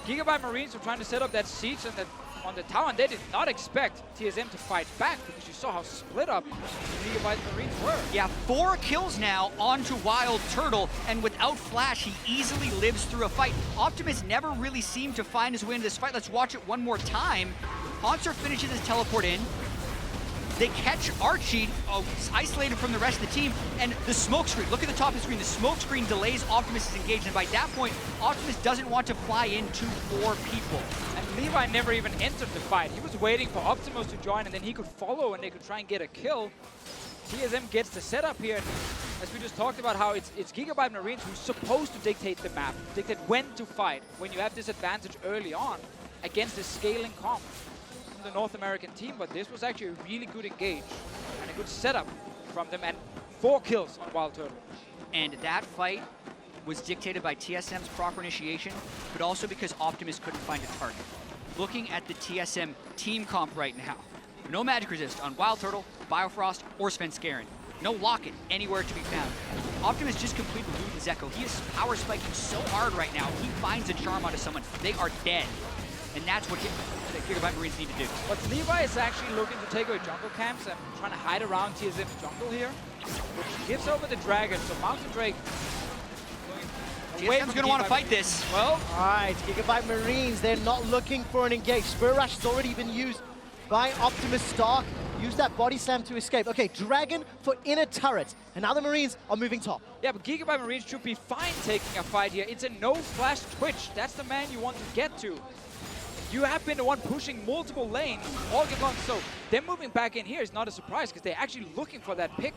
[SPEAKER 11] GIGABYTE Marines were trying to set up that siege on the tower, and they did not expect TSM to fight back because you saw how split up GIGABYTE Marines were.
[SPEAKER 10] Yeah, 4 kills now onto Wild Turtle, and without Flash, he easily lives through a fight. Optimus never really seemed to find his way into this fight. Let's watch it one more time. Haunter finishes his teleport in. They catch Archie, isolated from the rest of the team, and the smoke screen, look at the top of the screen, the smoke screen delays Optimus' engagement, and by that point, Optimus doesn't want to fly into 4 people.
[SPEAKER 11] And Levi never even entered the fight. He was waiting for Optimus to join, and then he could follow, and they could try and get a kill. TSM gets the setup here, and as we just talked about how it's GIGABYTE Marines who's supposed to dictate the map, dictate when to fight, when you have this advantage early on against the scaling comp. The North American team, but this was actually a really good engage and a good setup from them, and 4 kills on Wild Turtle.
[SPEAKER 10] And that fight was dictated by TSM's proper initiation, but also because Optimus couldn't find a target. Looking at the TSM team comp right now, no magic resist on Wild Turtle, Biofrost, or Svenskeren. No lock-in anywhere to be found. Optimus just completed Loot and Zeko. He is power spiking so hard right now, he finds a charm onto someone, they are dead. And that's what GIGABYTE Marines need to do.
[SPEAKER 11] But Levi is actually looking to take away jungle camps and trying to hide around TSM's jungle here, which gives over the dragon. So Mountain Drake
[SPEAKER 10] TSM's going to want to fight this.
[SPEAKER 11] Well,
[SPEAKER 9] all right, GIGABYTE Marines, they're not looking for an engage. Spirit Rush has already been used by Optimus Stark. Use that body slam to escape. Okay, Dragon for inner turret. And now the Marines are moving top.
[SPEAKER 11] Yeah, but GIGABYTE Marines should be fine taking a fight here. It's a no-flash Twitch. That's the man you want to get to. You have been the one pushing multiple lanes all game long, so them moving back in here is not a surprise because they're actually looking for that pick.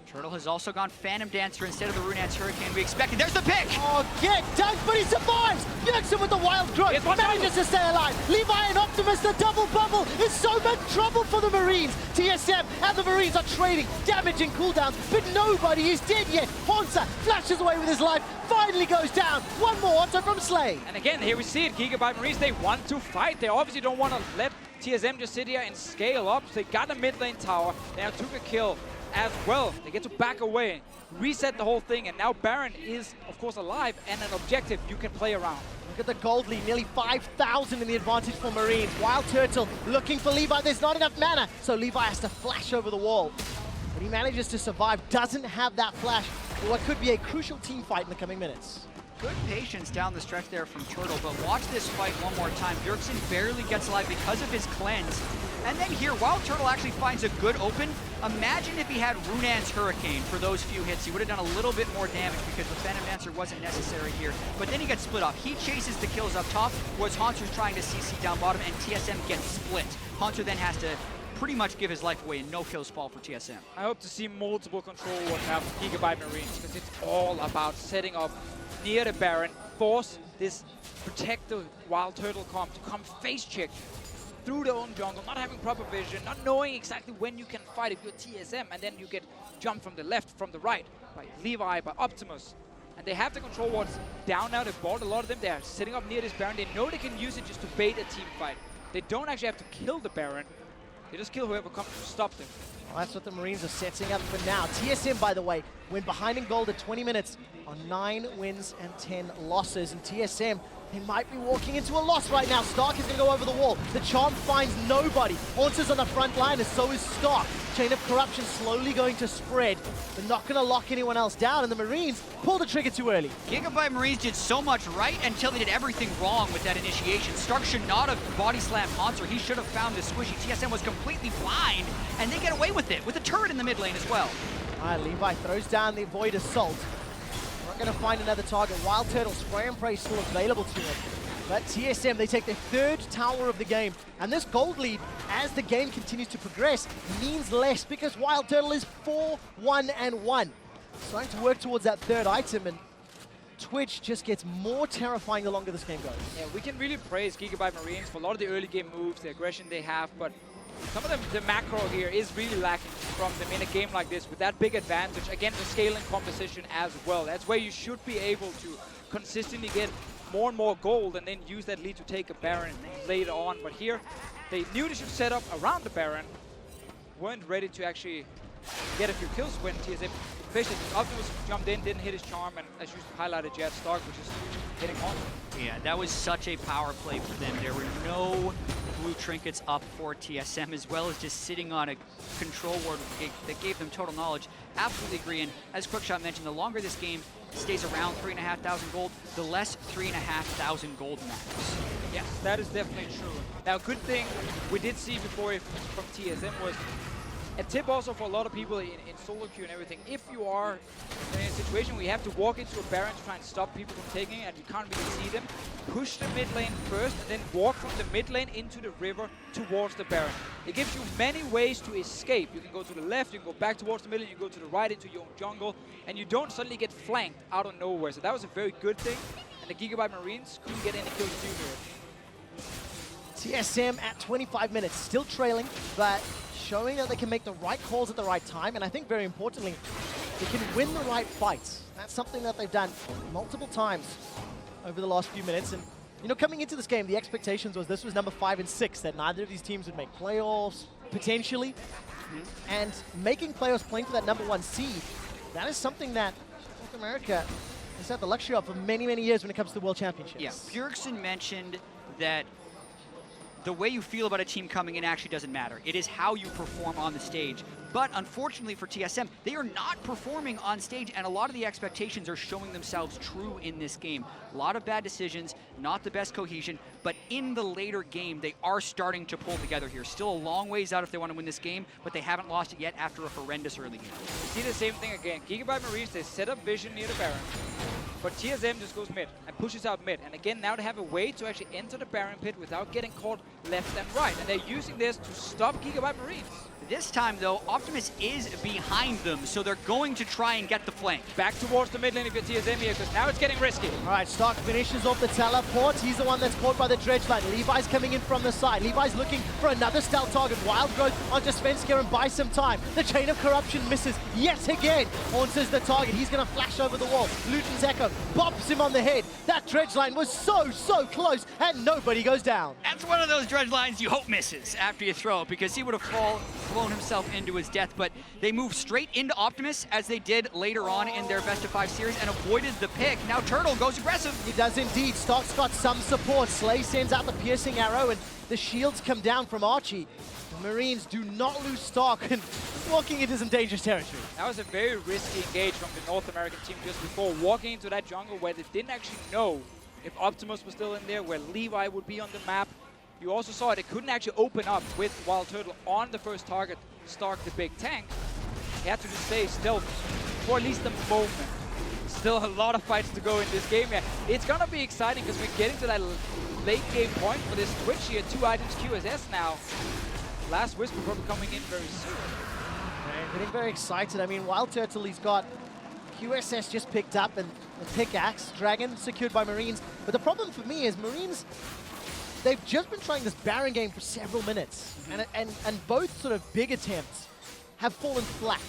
[SPEAKER 10] Turtle has also gone Phantom Dancer instead of the Runeance Hurricane we expected. There's the pick!
[SPEAKER 9] Oh, get dunked, but he survives! Jackson with the wild growth, manages to stay alive. Levi and Optimus, the double bubble is so much trouble for the Marines. TSM and the Marines are trading, damaging cooldowns, but nobody is dead yet. Haunter flashes away with his life, finally goes down. One more Haunter from Slay.
[SPEAKER 11] And again, here we see it, GIGABYTE Marines, they want to fight. They obviously don't want to let TSM just sit here and scale up. So they got a mid lane tower, they now took a kill as well. They get to back away, reset the whole thing, and now Baron is, of course, alive and an objective you can play around.
[SPEAKER 9] Look at the gold lead, nearly 5,000 in the advantage for Marines. Wild Turtle looking for Levi. There's not enough mana, so Levi has to flash over the wall. But he manages to survive, doesn't have that flash for what could be a crucial team fight in the coming minutes.
[SPEAKER 10] Good patience down the stretch there from Turtle, but watch this fight one more time. Bjergsen barely gets alive because of his cleanse. And then here, Wild Turtle actually finds a good open. Imagine if he had Runeance Hurricane for those few hits. He would have done a little bit more damage because the Phantom Dancer wasn't necessary here. But then he gets split off. He chases the kills up top, whereas Haunter's trying to CC down bottom, and TSM gets split. Haunter then has to pretty much give his life away, and no kills fall for TSM.
[SPEAKER 11] I hope to see multiple control wars now from GIGABYTE Marines, because it's all about setting up near the Baron, force this protect the Wild Turtle comp to come face check through their own jungle, not having proper vision, not knowing exactly when you can fight if you're TSM, and then you get jumped from the left, from the right, by Levi, by Optimus. And they have the control wards down now, they've bought a lot of them, they're sitting up near this Baron, they know they can use it just to bait a team fight. They don't actually have to kill the Baron, they just kill whoever comes to stop them.
[SPEAKER 9] Well, that's what the Marines are setting up for now. TSM, by the way, went behind in gold at 20 minutes on 9 wins and 10 losses. And TSM, they might be walking into a loss right now. Stark is going to go over the wall. The charm finds nobody. Haunter's on the front line, and so is Stark. Chain of Corruption slowly going to spread. They're not going to lock anyone else down, and the Marines pulled the trigger too early.
[SPEAKER 10] GIGABYTE Marines did so much right until they did everything wrong with that initiation. Stark should not have body slammed Haunter. He should have found the squishy. TSM was completely blind, and they get away with it, with a turret in the mid lane as well.
[SPEAKER 9] All right, Levi throws down the Void Assault. Not going to find another target. Wild Turtle spray and pray still available to him. But TSM, they take their 3rd tower of the game. And this gold lead, as the game continues to progress, means less because Wild Turtle is 4-1-1. Starting to work towards that 3rd item, and Twitch just gets more terrifying the longer this game goes.
[SPEAKER 11] Yeah, we can really praise GIGABYTE Marines for a lot of the early game moves, the aggression they have, but some of the macro here is really lacking from them in a game like this with that big advantage against the scaling composition as well. That's where you should be able to consistently get more and more gold and then use that lead to take a Baron later on. But here, they knew they should set up around the Baron, weren't ready to actually get a few kills when TSM, especially Optimus jumped in, didn't hit his charm, and as you highlighted, Jet Stark, which is hitting on.
[SPEAKER 10] Yeah, that was such a power play for them. There were no blue trinkets up for TSM, as well as just sitting on a control ward that gave them total knowledge. Absolutely agree, and as Quickshot mentioned, the longer this game stays around 3,500 gold, the less 3,500 gold matters.
[SPEAKER 11] Yes, that is definitely true. Now, good thing we did see before from TSM was a tip also for a lot of people in solo queue and everything. If you are in a situation where you have to walk into a Baron to try and stop people from taking it and you can't really see them, push the mid lane first and then walk from the mid lane into the river towards the Baron. It gives you many ways to escape. You can go to the left, you can go back towards the middle, you can go to the right into your own jungle, and you don't suddenly get flanked out of nowhere. So that was a very good thing, and the GIGABYTE Marines couldn't get any kills due to it.
[SPEAKER 9] TSM at 25 minutes, still trailing, but showing that they can make the right calls at the right time, and I think very importantly, they can win the right fights. That's something that they've done multiple times over the last few minutes. And you know, coming into this game, the expectations was this was number 5 and 6, that neither of these teams would make playoffs, potentially. And making playoffs, playing for that number 1 seed, that is something that North America has had the luxury of for many, many years when it comes to the World Championships.
[SPEAKER 10] Yeah, Bjergsen mentioned that the way you feel about a team coming in actually doesn't matter. It is how you perform on the stage. But unfortunately for TSM, they are not performing on stage, and a lot of the expectations are showing themselves true in this game. A lot of bad decisions, not the best cohesion, but in the later game, they are starting to pull together here. Still a long ways out if they want to win this game, but they haven't lost it yet after a horrendous early game.
[SPEAKER 11] You see the same thing again. GIGABYTE Marines, they set up vision near the Baron, but TSM just goes mid and pushes out mid. And again, now they have a way to actually enter the Baron pit without getting caught left and right. And they're using this to stop GIGABYTE Marines.
[SPEAKER 10] This time, though, Optimus is behind them, so they're going to try and get the flank.
[SPEAKER 11] Back towards the mid lane if you're TSM here, because now it's getting risky.
[SPEAKER 9] All right, Stark finishes off the teleport. He's the one that's caught by the dredge line. Levi's coming in from the side. Levi's looking for another stealth target. Wild Growth onto Svenskar and buy some time. The Chain of Corruption misses yet again. Haunts the target. He's going to flash over the wall. Luton's Echo bops him on the head. That dredge line was so close, and nobody goes down.
[SPEAKER 10] That's one of those dredge lines you hope misses after you throw it, because he would have flown himself into his death, but they moved straight into Optimus as they did later on in their best of 5 series and avoided the pick. Now Turtle goes aggressive.
[SPEAKER 9] He does indeed. Stark's got some support. Slay sends out the piercing arrow and the shields come down from Archie. The Marines do not lose Stark and walking into some dangerous territory.
[SPEAKER 11] That was a very risky engage from the North American team just before, walking into that jungle where they didn't actually know if Optimus was still in there, where Levi would be on the map. You also saw it couldn't actually open up with Wild Turtle on the first target, Stark the big tank. He had to just stay still for at least a moment. Still a lot of fights to go in this game. It's gonna be exciting because we're getting to that late game point for this Twitch here. 2 items QSS now. Last Whisper probably coming in very soon.
[SPEAKER 9] And getting very excited. I mean, Wild Turtle, he's got QSS just picked up and the pickaxe. Dragon secured by Marines. But the problem for me is Marines, they've just been trying this Baron game for several minutes, and both sort of big attempts have fallen flat.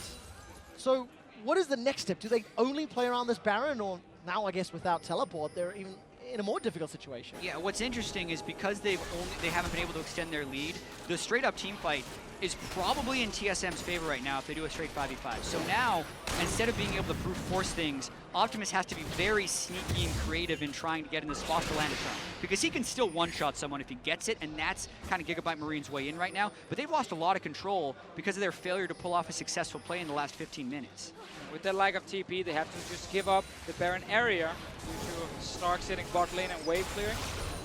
[SPEAKER 9] So what is the next step? Do they only play around this Baron, or now I guess without teleport, they're even in a more difficult situation?
[SPEAKER 10] Yeah, what's interesting is because they haven't been able to extend their lead, the straight up team fight is probably in TSM's favor right now if they do a straight 5v5. So now, instead of being able to brute force things, Optimus has to be very sneaky and creative in trying to get in the spot to land a shot. Because he can still one-shot someone if he gets it, and that's kind of GIGABYTE Marines' way in right now. But they've lost a lot of control because of their failure to pull off a successful play in the last 15 minutes.
[SPEAKER 11] With their lack of TP, they have to just give up the Baron area due to Stark sitting bot lane and wave clearing.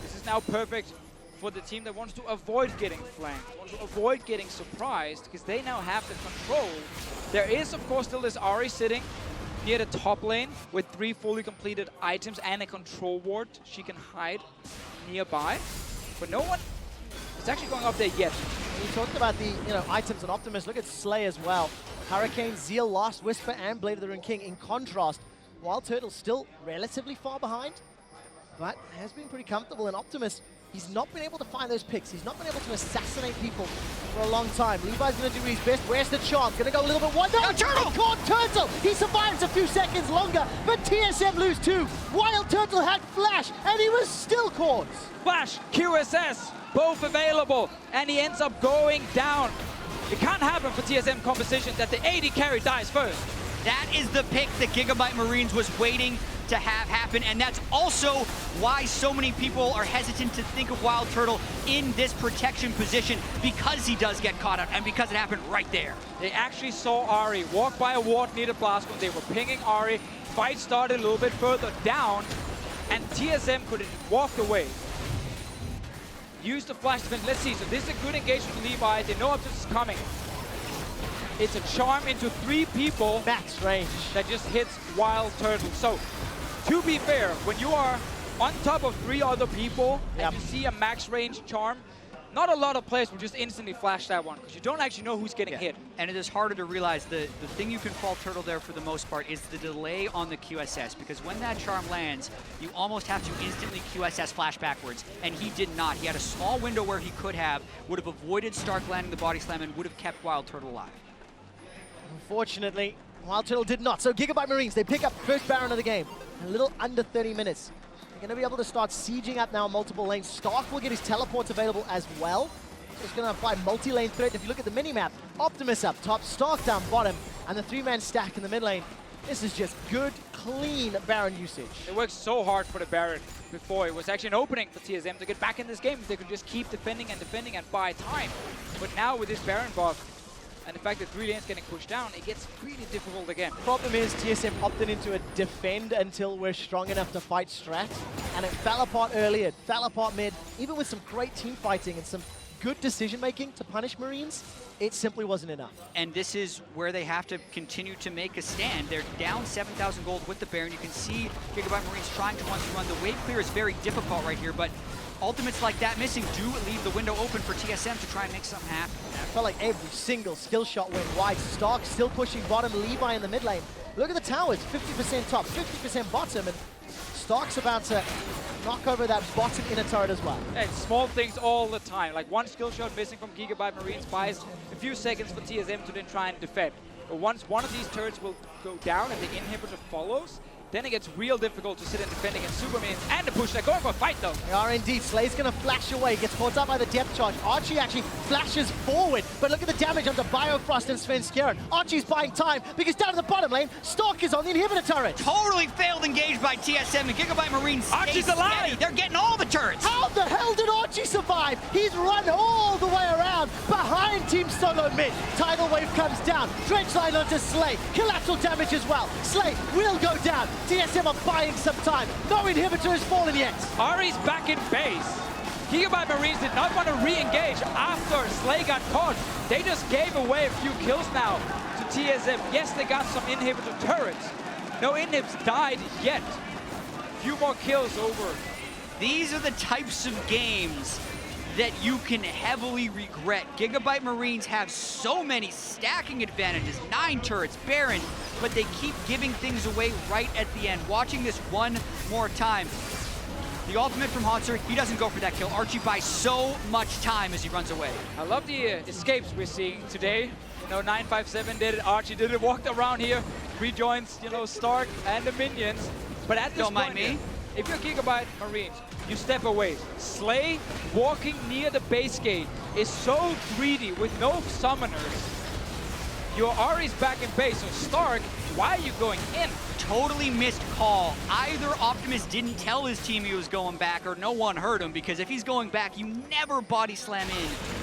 [SPEAKER 11] This is now perfect for the team that wants to avoid getting flanked, wants to avoid getting surprised, because they now have the control. There is, of course, still this Ahri sitting near the top lane with 3 fully completed items and a control ward she can hide nearby. But no one is actually going up there yet.
[SPEAKER 9] We talked about the items on Optimus. Look at Slay as well. Hurricane, Zeal, Last Whisper, and Blade of the Rune King. In contrast, Wild Turtle still relatively far behind, but has been pretty comfortable. And Optimus, He's not been able to find those picks. He's not been able to assassinate people for a long time. Levi's going to do his best. Where's the charm? Going to go a little bit wide. No,
[SPEAKER 10] Turtle!
[SPEAKER 9] Caught Turtle! He survives a few seconds longer, but TSM lose 2. Wild Turtle had Flash, and he was still caught.
[SPEAKER 11] Flash, QSS, both available, and he ends up going down. It can't happen for TSM composition that the AD carry dies first.
[SPEAKER 10] That is the pick that GIGABYTE Marines was waiting to have happen, and that's also why so many people are hesitant to think of Wild Turtle in this protection position, because he does get caught out and because it happened right there.
[SPEAKER 11] They actually saw Ari walk by a ward near the blast when they were pinging Ari. Fight started a little bit further down, and TSM could have walked away. Use the flash defense. Let's see. So this is a good engagement for Levi. They know Optimus is coming. It's a charm into 3 people.
[SPEAKER 9] Max range.
[SPEAKER 11] That just hits Wild Turtle. So, to be fair, when you are on top of 3 other people and you see a max range charm, not a lot of players will just instantly flash that one because you don't actually know who's getting hit.
[SPEAKER 10] And it is harder to realize the thing you can fault Turtle there for the most part is the delay on the QSS, because when that charm lands, you almost have to instantly QSS flash backwards, and he did not. He had a small window where he could have, would have avoided Stark landing the body slam and would have kept Wild Turtle alive.
[SPEAKER 9] Unfortunately, Wild Turtle did not. So GIGABYTE Marines, they pick up first Baron of the game. A little under 30 minutes. They're going to be able to start sieging up now multiple lanes. Stark will get his teleports available as well. He's going to apply multi-lane threat. If you look at the mini-map, Optimus up top, Stark down bottom, and the 3-man stack in the mid lane. This is just good, clean Baron usage.
[SPEAKER 11] It worked so hard for the Baron before. It was actually an opening for TSM to get back in this game if they could just keep defending and buy time. But now with this Baron buff, and the fact that 3 lanes getting pushed down, it gets really difficult again.
[SPEAKER 9] Problem is TSM opted into a defend until we're strong enough to fight strat, and it fell apart early, it fell apart mid. Even with some great team fighting and some good decision making to punish Marines, it simply wasn't enough.
[SPEAKER 10] And this is where they have to continue to make a stand. They're down 7,000 gold with the Baron. You can see GIGABYTE Marines trying to run. The wave clear is very difficult right here, but ultimates like that missing do leave the window open for TSM to try and make something happen.
[SPEAKER 9] I felt like every single skill shot went wide. Stark still pushing bottom, Levi in the mid lane. Look at the towers, 50% top, 50% bottom, and Stark's about to knock over that bottom inner turret as well.
[SPEAKER 11] And small things all the time, like one skill shot missing from GIGABYTE Marines buys a few seconds for TSM to then try and defend. But once one of these turrets will go down and the inhibitor follows, then it gets real difficult to sit and defend against Super Minions and the push. They're going for a fight though.
[SPEAKER 9] They are indeed. Slay's going to flash away, gets caught up by the depth charge. Archie actually flashes forward, but look at the damage onto Biofrost and Svenskeren. Archie's buying time because down in the bottom lane, Stark is on the inhibitor turret.
[SPEAKER 10] Totally failed engage by TSM, and GIGABYTE Marines
[SPEAKER 11] Archie's alive!
[SPEAKER 10] Steady. They're getting all the turrets!
[SPEAKER 9] How the hell did Archie survive? He's run all the way around behind Team Solo mid. Tidal wave comes down. Dredge line onto Slay. Collateral damage as well. Slay will go down. TSM are buying some time. No inhibitor has fallen yet.
[SPEAKER 11] Ari's back in base. GIGABYTE Marines did not want to re-engage after Slay got caught. They just gave away a few kills now to TSM. Yes, they got some inhibitor turrets. No inhibs died yet. Few more kills over.
[SPEAKER 10] These are the types of games that you can heavily regret. GIGABYTE Marines have so many stacking advantages, 9 turrets, Baron, but they keep giving things away right at the end. Watching this one more time, the ultimate from Hauntzer, he doesn't go for that kill. Archie buys so much time as he runs away.
[SPEAKER 11] I love the escapes we're seeing today. You know, 957 did it, Archie did it, walked around here, rejoins, you know, Stark and the minions. But at this
[SPEAKER 10] Don't mind
[SPEAKER 11] point,
[SPEAKER 10] me.
[SPEAKER 11] If you're GIGABYTE Marines, you step away. Slay walking near the base gate is so greedy with no summoners. Your Ari's back in base, so Stark, why are you going in?
[SPEAKER 10] Totally missed call. Either Optimus didn't tell his team he was going back, or no one heard him, because if he's going back, you never body slam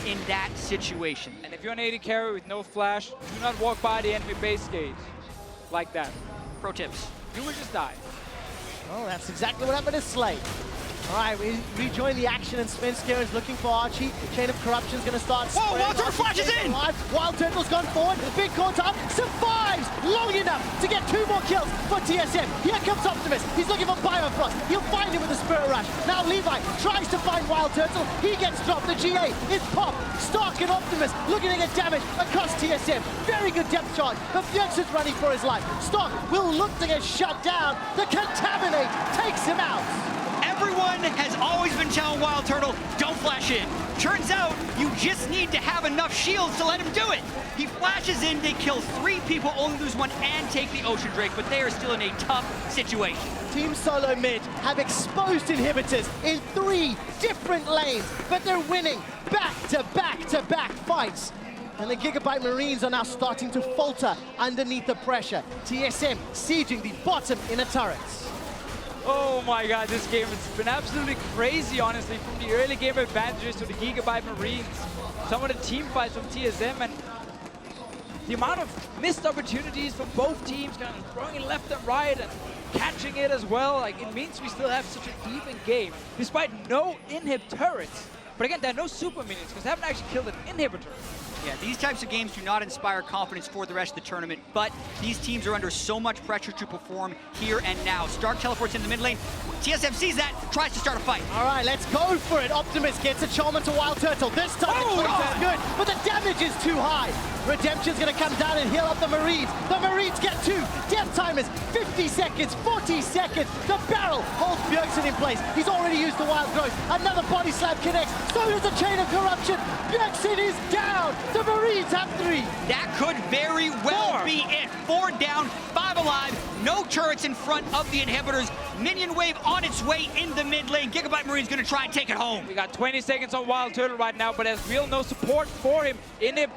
[SPEAKER 10] in that situation.
[SPEAKER 11] And if you're an AD carry with no flash, do not walk by the enemy base gate like that.
[SPEAKER 10] Pro tips.
[SPEAKER 11] You will just die.
[SPEAKER 9] Oh, that's exactly what happened to Slay. All right, we rejoin the action, and Svenskeren is looking for Archie. Chain of Corruption's going to start.
[SPEAKER 10] Whoa, Wild Turtle flashes in!
[SPEAKER 9] Wild Turtle's gone forward. Big caught up. Survives long enough to get 2 more kills for TSM. Here comes Optimus. He's looking for Biofrost. He'll find him with a Spirit Rush. Now Levi tries to find Wild Turtle. He gets dropped. The GA is popped. Stark and Optimus looking to get damage across TSM. Very good depth charge, but Bjergsen's running for his life. Stark will look to get shut down. The Contaminate takes him out.
[SPEAKER 10] Everyone has always been telling Wild Turtle, don't flash in. Turns out, you just need to have enough shields to let him do it. He flashes in, they kill 3 people, only lose 1, and take the Ocean Drake, but they are still in a tough situation.
[SPEAKER 9] Team Solo Mid have exposed inhibitors in 3 different lanes, but they're winning back-to-back-to-back fights. And the GIGABYTE Marines are now starting to falter underneath the pressure. TSM sieging the bottom inner turrets.
[SPEAKER 11] Oh my god, this game has been absolutely crazy, honestly, from the early game advantages to the GIGABYTE Marines. Some of the team fights from TSM and the amount of missed opportunities for both teams, kind of throwing it left and right and catching it as well. Like, it means we still have such an even game, despite no inhib turrets. But again, there are no super minions because they haven't actually killed an inhibitor.
[SPEAKER 10] Yeah, these types of games do not inspire confidence for the rest of the tournament, but these teams are under so much pressure to perform here and now. Stark teleports in the mid lane. TSM sees that, tries to start a fight.
[SPEAKER 9] All right, let's go for it. Optimus gets a charm into Wild Turtle. This time the choice is good, but the damage is too high. Redemption's gonna come down and heal up the Marines. The Marines get 2. Death time is 50 seconds, 40 seconds. The barrel holds Bjergsen in place. He's already used the Wild Growth. Another body slam connects. So does the Chain of Corruption. Bjergsen is down. The Marines have 3.
[SPEAKER 10] That could very well be it. 4 down, 5 alive, no turrets in front of the inhibitors. Minion wave on its way in the mid lane. GIGABYTE Marine's gonna try and take it home.
[SPEAKER 11] We got 20 seconds on Wild Turtle right now, but there's real no support for him. Inhib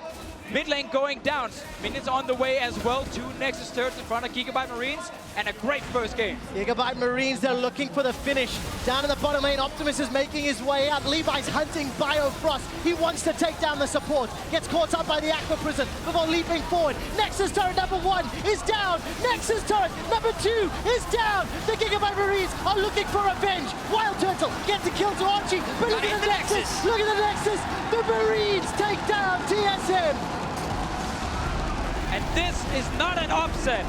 [SPEAKER 11] mid lane going down. Minions on the way as well. 2 Nexus turrets in front of GIGABYTE Marines, and a great first game.
[SPEAKER 9] GIGABYTE Marines, they're looking for the finish. Down in the bottom lane, Optimus is making his way out. Levi's hunting Biofrost. He wants to take down the support. Gets caught up by the Aqua Prison before leaping forward. Nexus turret number 1 is down. Nexus turret number 2 is down. The GIGABYTE Marines are looking for revenge. Wild Turtle gets a kill to Archie, but look at the Nexus. Look at the Nexus. The Marines take down TSM.
[SPEAKER 11] And this is not an upset.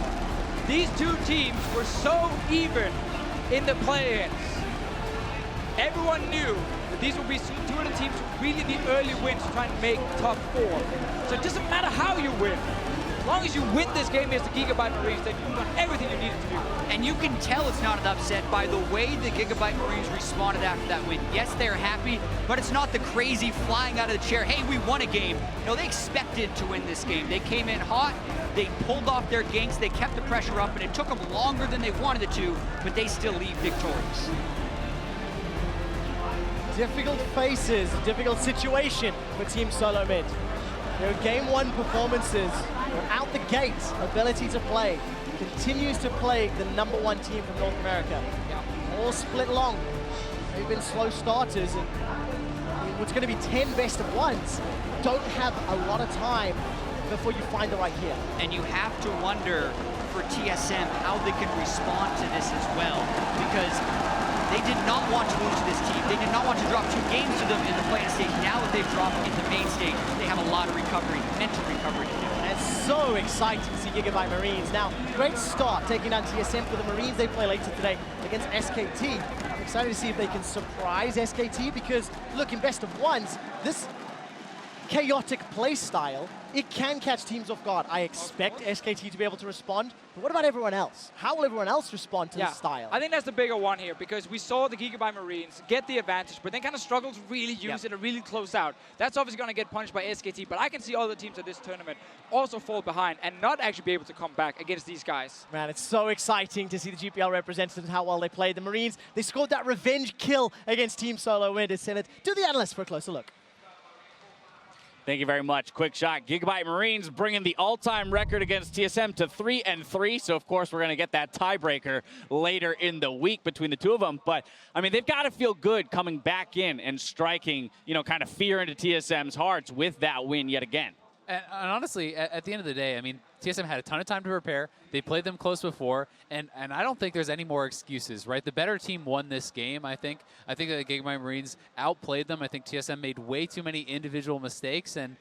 [SPEAKER 11] These 2 teams were so even in the play-ins. Everyone knew that these would be 2 of the teams who really need early wins to try and make top 4. So it doesn't matter how you win. As long as you win this game against the GIGABYTE Marines, then you've done everything you needed to do.
[SPEAKER 10] And you can tell it's not an upset by the way the GIGABYTE Marines responded after that win. Yes, they're happy, but it's not the crazy flying out of the chair, hey, we won a game. No, they expected to win this game. They came in hot, they pulled off their ganks, they kept the pressure up, and it took them longer than they wanted it to, but they still leave victorious.
[SPEAKER 9] Difficult faces, difficult situation for Team Solo Mid. Their Game 1 performances, their out the gate ability to play, continues to plague the #1 team from North America. All split long. They've been slow starters, and what's going to be 10 best of ones don't have a lot of time before you find the right gear.
[SPEAKER 10] And you have to wonder for TSM how they can respond to this as well, because they did not want to lose to this team. They did not want to drop 2 games to them in the play-in stage. Now that they've dropped in the main stage, they have a lot of recovery, mental recovery to do.
[SPEAKER 9] And it's so exciting to see GIGABYTE Marines. Now, great start taking down TSM for the Marines. They play later today against SKT. I'm excited to see if they can surprise SKT because, look, in best of ones, this chaotic play style, it can catch teams off guard. I expect SKT to be able to respond, but what about everyone else? How will everyone else respond to this style?
[SPEAKER 11] I think that's the bigger one here, because we saw the GIGABYTE Marines get the advantage, but then kind of struggle to really use it and really close out. That's obviously going to get punished by SKT, but I can see other teams at this tournament also fall behind and not actually be able to come back against these guys.
[SPEAKER 9] Man, it's so exciting to see the GPL representatives and how well they played. The Marines, they scored that revenge kill against Team Solo Mid. Send it to the analysts for a closer look.
[SPEAKER 4] Thank you very much. Quick shot. GIGABYTE Marines bringing the all-time record against TSM to 3-3. So, of course, we're going to get that tiebreaker later in the week between the 2 of them. But, I mean, they've got to feel good coming back in and striking, you know, kind of fear into TSM's hearts with that win yet again.
[SPEAKER 7] And honestly, at the end of the day, I mean, TSM had a ton of time to prepare. They played them close before, and I don't think there's any more excuses, right? The better team won this game, I think. I think the GIGABYTE Marines outplayed them. I think TSM made way too many individual mistakes, and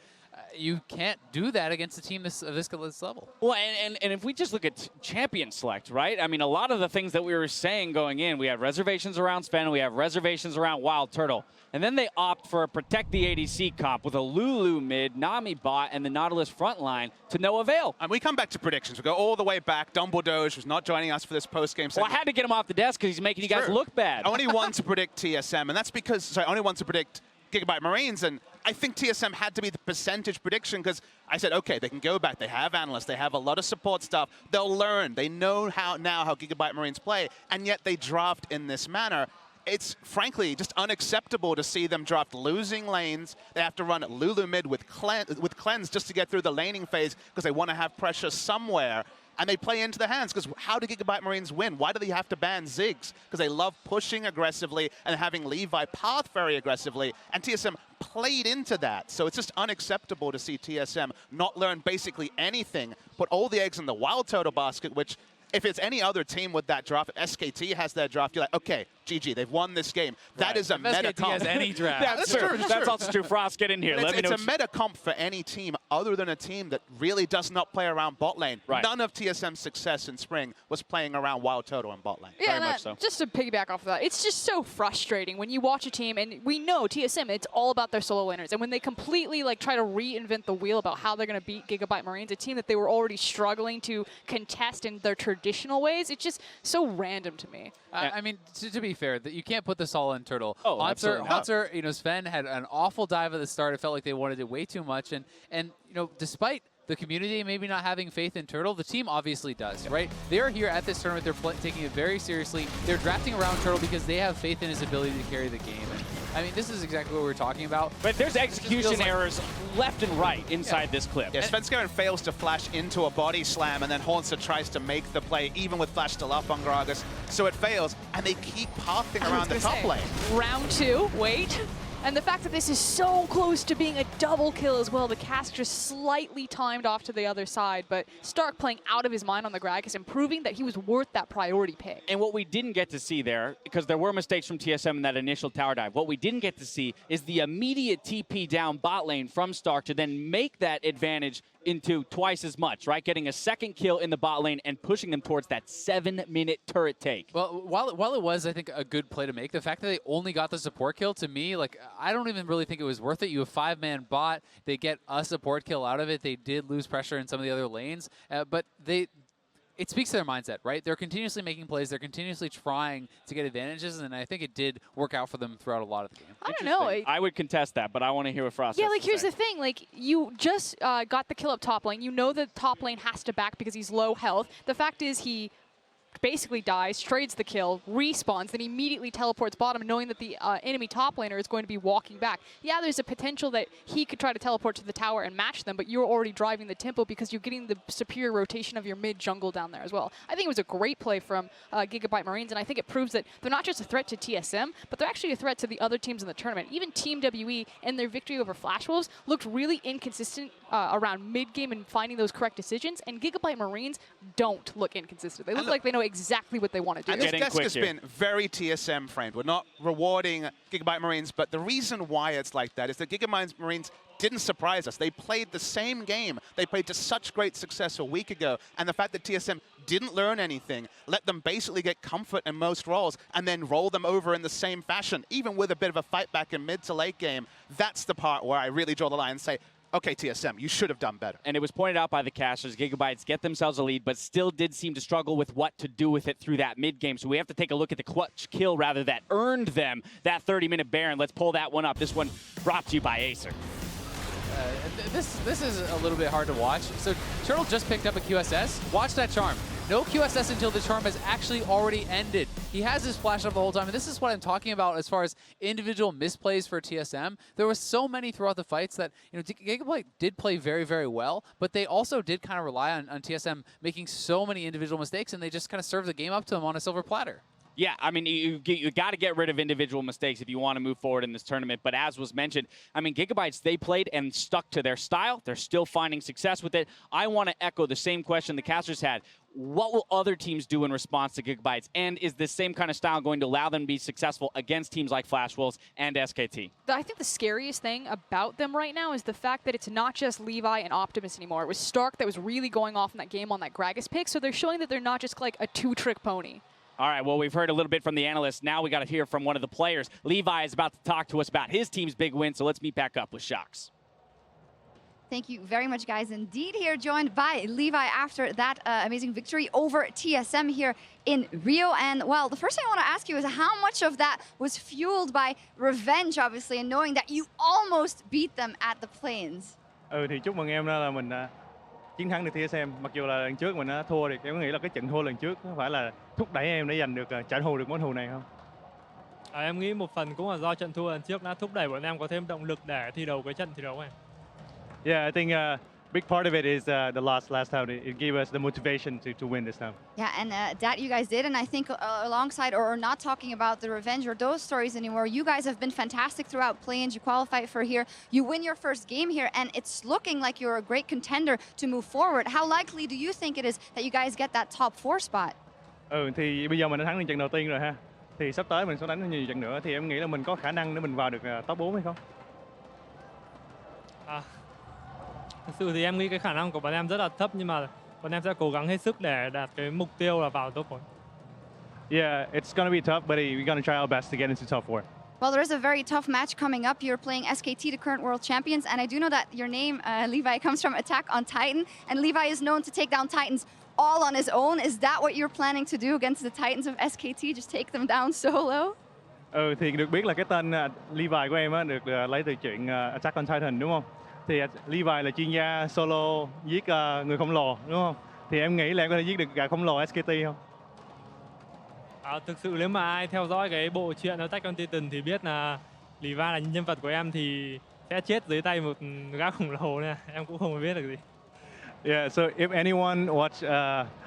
[SPEAKER 7] you can't do that against a team this level.
[SPEAKER 4] Well, and if we just look at champion select, right? I mean, a lot of the things that we were saying going in, we have reservations around Sven, we have reservations around Wild Turtle. And then they opt for a Protect the ADC comp with a Lulu mid, Nami bot, and the Nautilus front line to no avail.
[SPEAKER 6] And we come back to predictions. We go all the way back. Dumbledore was not joining us for this post-game segment.
[SPEAKER 4] Well, I had to get him off the desk because he's making you guys look bad.
[SPEAKER 6] Only one to predict TSM, and that's because, sorry, only one to predict GIGABYTE Marines, and I think TSM had to be the percentage prediction because I said, okay, they can go back. They have analysts. They have a lot of support stuff. They'll learn. They know how GIGABYTE Marines play, and yet they draft in this manner. It's frankly just unacceptable to see them draft losing lanes. They have to run Lulu mid with cleanse just to get through the laning phase because they want to have pressure somewhere. And they play into the hands because how do GIGABYTE Marines win? Why do they have to ban Ziggs? Because they love pushing aggressively and having Levi path very aggressively. And TSM played into that. So it's just unacceptable to see TSM not learn basically anything, put all the eggs in the Wild Turtle basket, which if it's any other team with that draft, SKT has their draft, you're like, okay, GG, they've won this game. That is a meta comp.
[SPEAKER 7] has any draft.
[SPEAKER 4] That's true. That's also true. Frost, get in here.
[SPEAKER 6] Let me know. It's a meta comp for any team other than a team that really does not play around bot lane.
[SPEAKER 4] Right.
[SPEAKER 6] None of TSM's success in spring was playing around Wild Turtle and bot lane.
[SPEAKER 12] Yeah,
[SPEAKER 4] Very much so.
[SPEAKER 12] Just to piggyback off of that, it's just so frustrating when you watch a team, and we know TSM, it's all about their solo laners, and when they completely like try to reinvent the wheel about how they're going to beat GIGABYTE Marines, a team that they were already struggling to contest in their traditional ways, it's just so random to me.
[SPEAKER 7] I mean, to be fair, that you can't put this all on Turtle.
[SPEAKER 4] Oh, absolutely not.
[SPEAKER 7] Hunter, you know, Sven had an awful dive at the start. It felt like they wanted it way too much, and you know, despite the community maybe not having faith in Turtle, the team obviously does, right? They're here at this tournament. They're taking it very seriously. They're drafting around Turtle because they have faith in his ability to carry the game. And I mean, this is exactly what we're talking about.
[SPEAKER 4] But there's execution errors left and right inside this clip.
[SPEAKER 6] Yeah, Svenskeren fails to flash into a body slam, and then Hornster tries to make the play, even with flash still up on Gragas. So it fails, and they keep pathing around the top lane.
[SPEAKER 12] Round two, wait. And the fact that this is so close to being a double kill as well, the cast just slightly timed off to the other side, but Stark playing out of his mind on the Gragas and proving that he was worth that priority pick.
[SPEAKER 4] And what we didn't get to see there, because there were mistakes from TSM in that initial tower dive, what we didn't get to see is the immediate TP down bot lane from Stark to then make that advantage into twice as much, right? Getting a second kill in the bot lane and pushing them towards that 7-minute turret take.
[SPEAKER 7] Well, while it was, I think, a good play to make, the fact that they only got the support kill, to me, like, I don't even really think it was worth it. You have 5-man bot. They get a support kill out of it. They did lose pressure in some of the other lanes, but it speaks to their mindset, right? They're continuously making plays. They're continuously trying to get advantages, and I think it did work out for them throughout a lot of the game.
[SPEAKER 12] I don't know.
[SPEAKER 4] I would contest that, but I want to hear what Frost has
[SPEAKER 12] like,
[SPEAKER 4] to
[SPEAKER 12] here's
[SPEAKER 4] say.
[SPEAKER 12] the thing. Like, you just got the kill up top lane. You know the top lane has to back because he's low health. The fact is he basically dies, trades the kill, respawns, then immediately teleports bottom, knowing that the enemy top laner is going to be walking back. Yeah, there's a potential that he could try to teleport to the tower and match them, but you're already driving the tempo because you're getting the superior rotation of your mid jungle down there as well. I think it was a great play from GIGABYTE Marines, and I think it proves that they're not just a threat to TSM, but they're actually a threat to the other teams in the tournament. Even Team WE and their victory over Flash Wolves looked really inconsistent around mid-game and finding those correct decisions, and GIGABYTE Marines don't look inconsistent. They look like they know exactly what they want to do.
[SPEAKER 6] And this desk has been very TSM framed. We're not rewarding GIGABYTE Marines, but the reason why it's like that is that GIGABYTE Marines didn't surprise us. They played the same game. They played to such great success a week ago, and the fact that TSM didn't learn anything, let them basically get comfort in most roles, and then roll them over in the same fashion, even with a bit of a fight back in mid to late game, that's the part where I really draw the line and say, okay, TSM, you should have done better.
[SPEAKER 4] And it was pointed out by the casters, GIGABYTEs get themselves a lead, but still did seem to struggle with what to do with it through that mid-game. So we have to take a look at the clutch kill, rather, that earned them that 30-minute Baron. Let's pull that one up. This one brought to you by Acer.
[SPEAKER 7] This is a little bit hard to watch. So Turtle just picked up a QSS. Watch that charm. No QSS until the charm has actually already ended. He has his flash up the whole time, and this is what I'm talking about as far as individual misplays for TSM. There were so many throughout the fights that, you know, GIGABYTE did play very, very well, but they also did kind of rely on TSM making so many individual mistakes, and they just kind of served the game up to them on a silver platter.
[SPEAKER 4] Yeah, I mean, you got to get rid of individual mistakes if you want to move forward in this tournament. But as was mentioned, I mean, GIGABYTE's, they played and stuck to their style. They're still finding success with it. I want to echo the same question the casters had. What will other teams do in response to GIGABYTE's? And is this same kind of style going to allow them to be successful against teams like Flash Wolves and SKT?
[SPEAKER 12] I think the scariest thing about them right now is the fact that it's not just Levi and Optimus anymore. It was Stark that was really going off in that game on that Gragas pick, so they're showing that they're not just like a two-trick pony.
[SPEAKER 4] All right, well, we've heard a little bit from the analysts. Now we got to hear from one of the players. Levi is about to talk to us about his team's big win, so let's meet back up with Shocks.
[SPEAKER 1] Thank you very much, guys. Indeed, here joined by Levi after that amazing victory over TSM here in Rio. And, well, the first thing I want to ask you is how much of that was fueled by revenge, obviously, and knowing that you almost beat them at the Plains?
[SPEAKER 13] Thì chúc mừng em là mình chiến thắng được TSM. Mặc dù là lần trước mình đã thua, thì em có nghĩ là cái trận thua lần trước không phải là thúc đẩy em để giành được trả thù được món thù này không?
[SPEAKER 14] Em nghĩ một phần cũng là do trận thua lần trước đã thúc đẩy bọn em có thêm động lực để thi đấu cái trận thi đấu này.
[SPEAKER 13] Yeah, I think big part of it is the loss last time. It gave us the motivation to win this time.
[SPEAKER 1] Yeah, and that you guys did, and I think alongside, or not talking about the revenge or those stories anymore, you guys have been fantastic throughout play-ins. You qualified for here, you win your first game here, and it's looking like you're a great contender to move forward. How likely do you think it is that you guys get that top 4 spot?
[SPEAKER 13] Thì bây giờ mình đã thắng được trận đầu tiên rồi ha. Thì sắp tới mình sẽ đánh nhiều trận nữa, thì em nghĩ là mình có khả năng để mình vào được top 4 hay không?
[SPEAKER 14] Thực sự thì em nghĩ cái khả năng của bọn em rất là thấp, nhưng mà bọn em sẽ cố gắng hết sức để đạt cái mục tiêu là vào top 4.
[SPEAKER 13] Yeah, it's going to be tough, but we're going to try our best to get into top 4.
[SPEAKER 1] Well, there is a very tough match coming up. You're playing SKT, the current world champions, and I do know that your name, Levi, comes from Attack on Titan, and Levi is known to take down Titans all on his own. Is that what you're planning to do against the Titans of SKT, just take them down solo?
[SPEAKER 13] Thì được biết là cái tên Levi của em được lấy từ chuyện Attack on Titan, đúng không? Thì Levi là chuyên gia solo giết người khổng lồ, đúng không? Thì em nghĩ là em có thể giết được gã khổng lồ SKT không?
[SPEAKER 14] Thực sự nếu mà ai theo dõi cái bộ truyện Attack on Titan thì biết là Levi là nhân vật của em thì sẽ chết dưới tay một gã khổng lồ này. Em cũng không biết được gì.
[SPEAKER 13] Yeah, so if anyone watch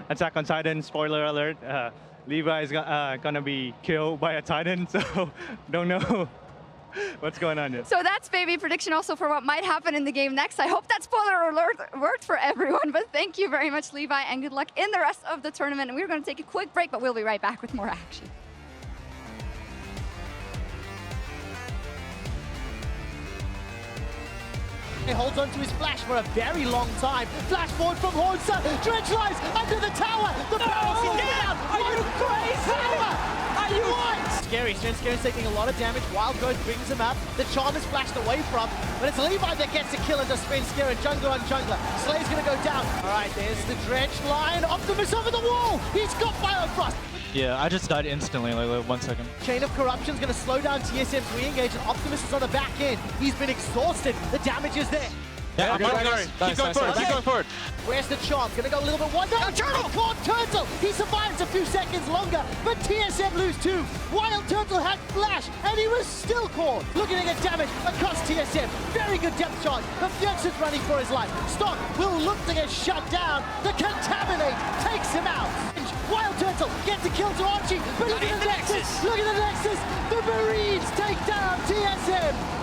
[SPEAKER 13] Attack on Titan, spoiler alert, Levi is gonna be killed by a Titan, so don't know what's going on yet.
[SPEAKER 1] So that's maybe prediction also for what might happen in the game next. I hope that spoiler alert worked for everyone, but thank you very much, Levi, and good luck in the rest of the tournament. And we're going to take a quick break, but we'll be right back with more action.
[SPEAKER 9] He holds on to his flash for a very long time. Flash forward from Hornster. Dredge lies under the tower. The barrel's down.
[SPEAKER 10] Are you crazy?
[SPEAKER 9] Tower.
[SPEAKER 10] Are you
[SPEAKER 9] what? Scary. Scary's taking a lot of damage. Wild Growth brings him up. The charm is flashed away from, but it's Levi that gets a kill into Spin Scare, jungler on jungler. Slay's gonna go down. All right, there's the Dredge line. Optimus over the wall. He's got Biofrost.
[SPEAKER 15] Yeah, I just died instantly, like 1 second.
[SPEAKER 9] Chain of Corruption's going to slow down TSM's re-engage, and Optimus is on the back end. He's been exhausted. The damage is there.
[SPEAKER 15] Yeah, keep going forward, keep going forward.
[SPEAKER 9] Where's the charm? Gonna go a little bit one. No, Turtle! Caught Turtle! He survives a few seconds longer, but TSM lose 2. Wild Turtle had flash, and he was still caught. Looking to get damage across TSM. Very good depth charge, but Bjergsen's running for his life. Stock will look to get shut down. The Contaminate takes him out. Wild Turtle gets a kill to Archie, but look at the Nexus! Look at the Nexus! The Marines take down TSM!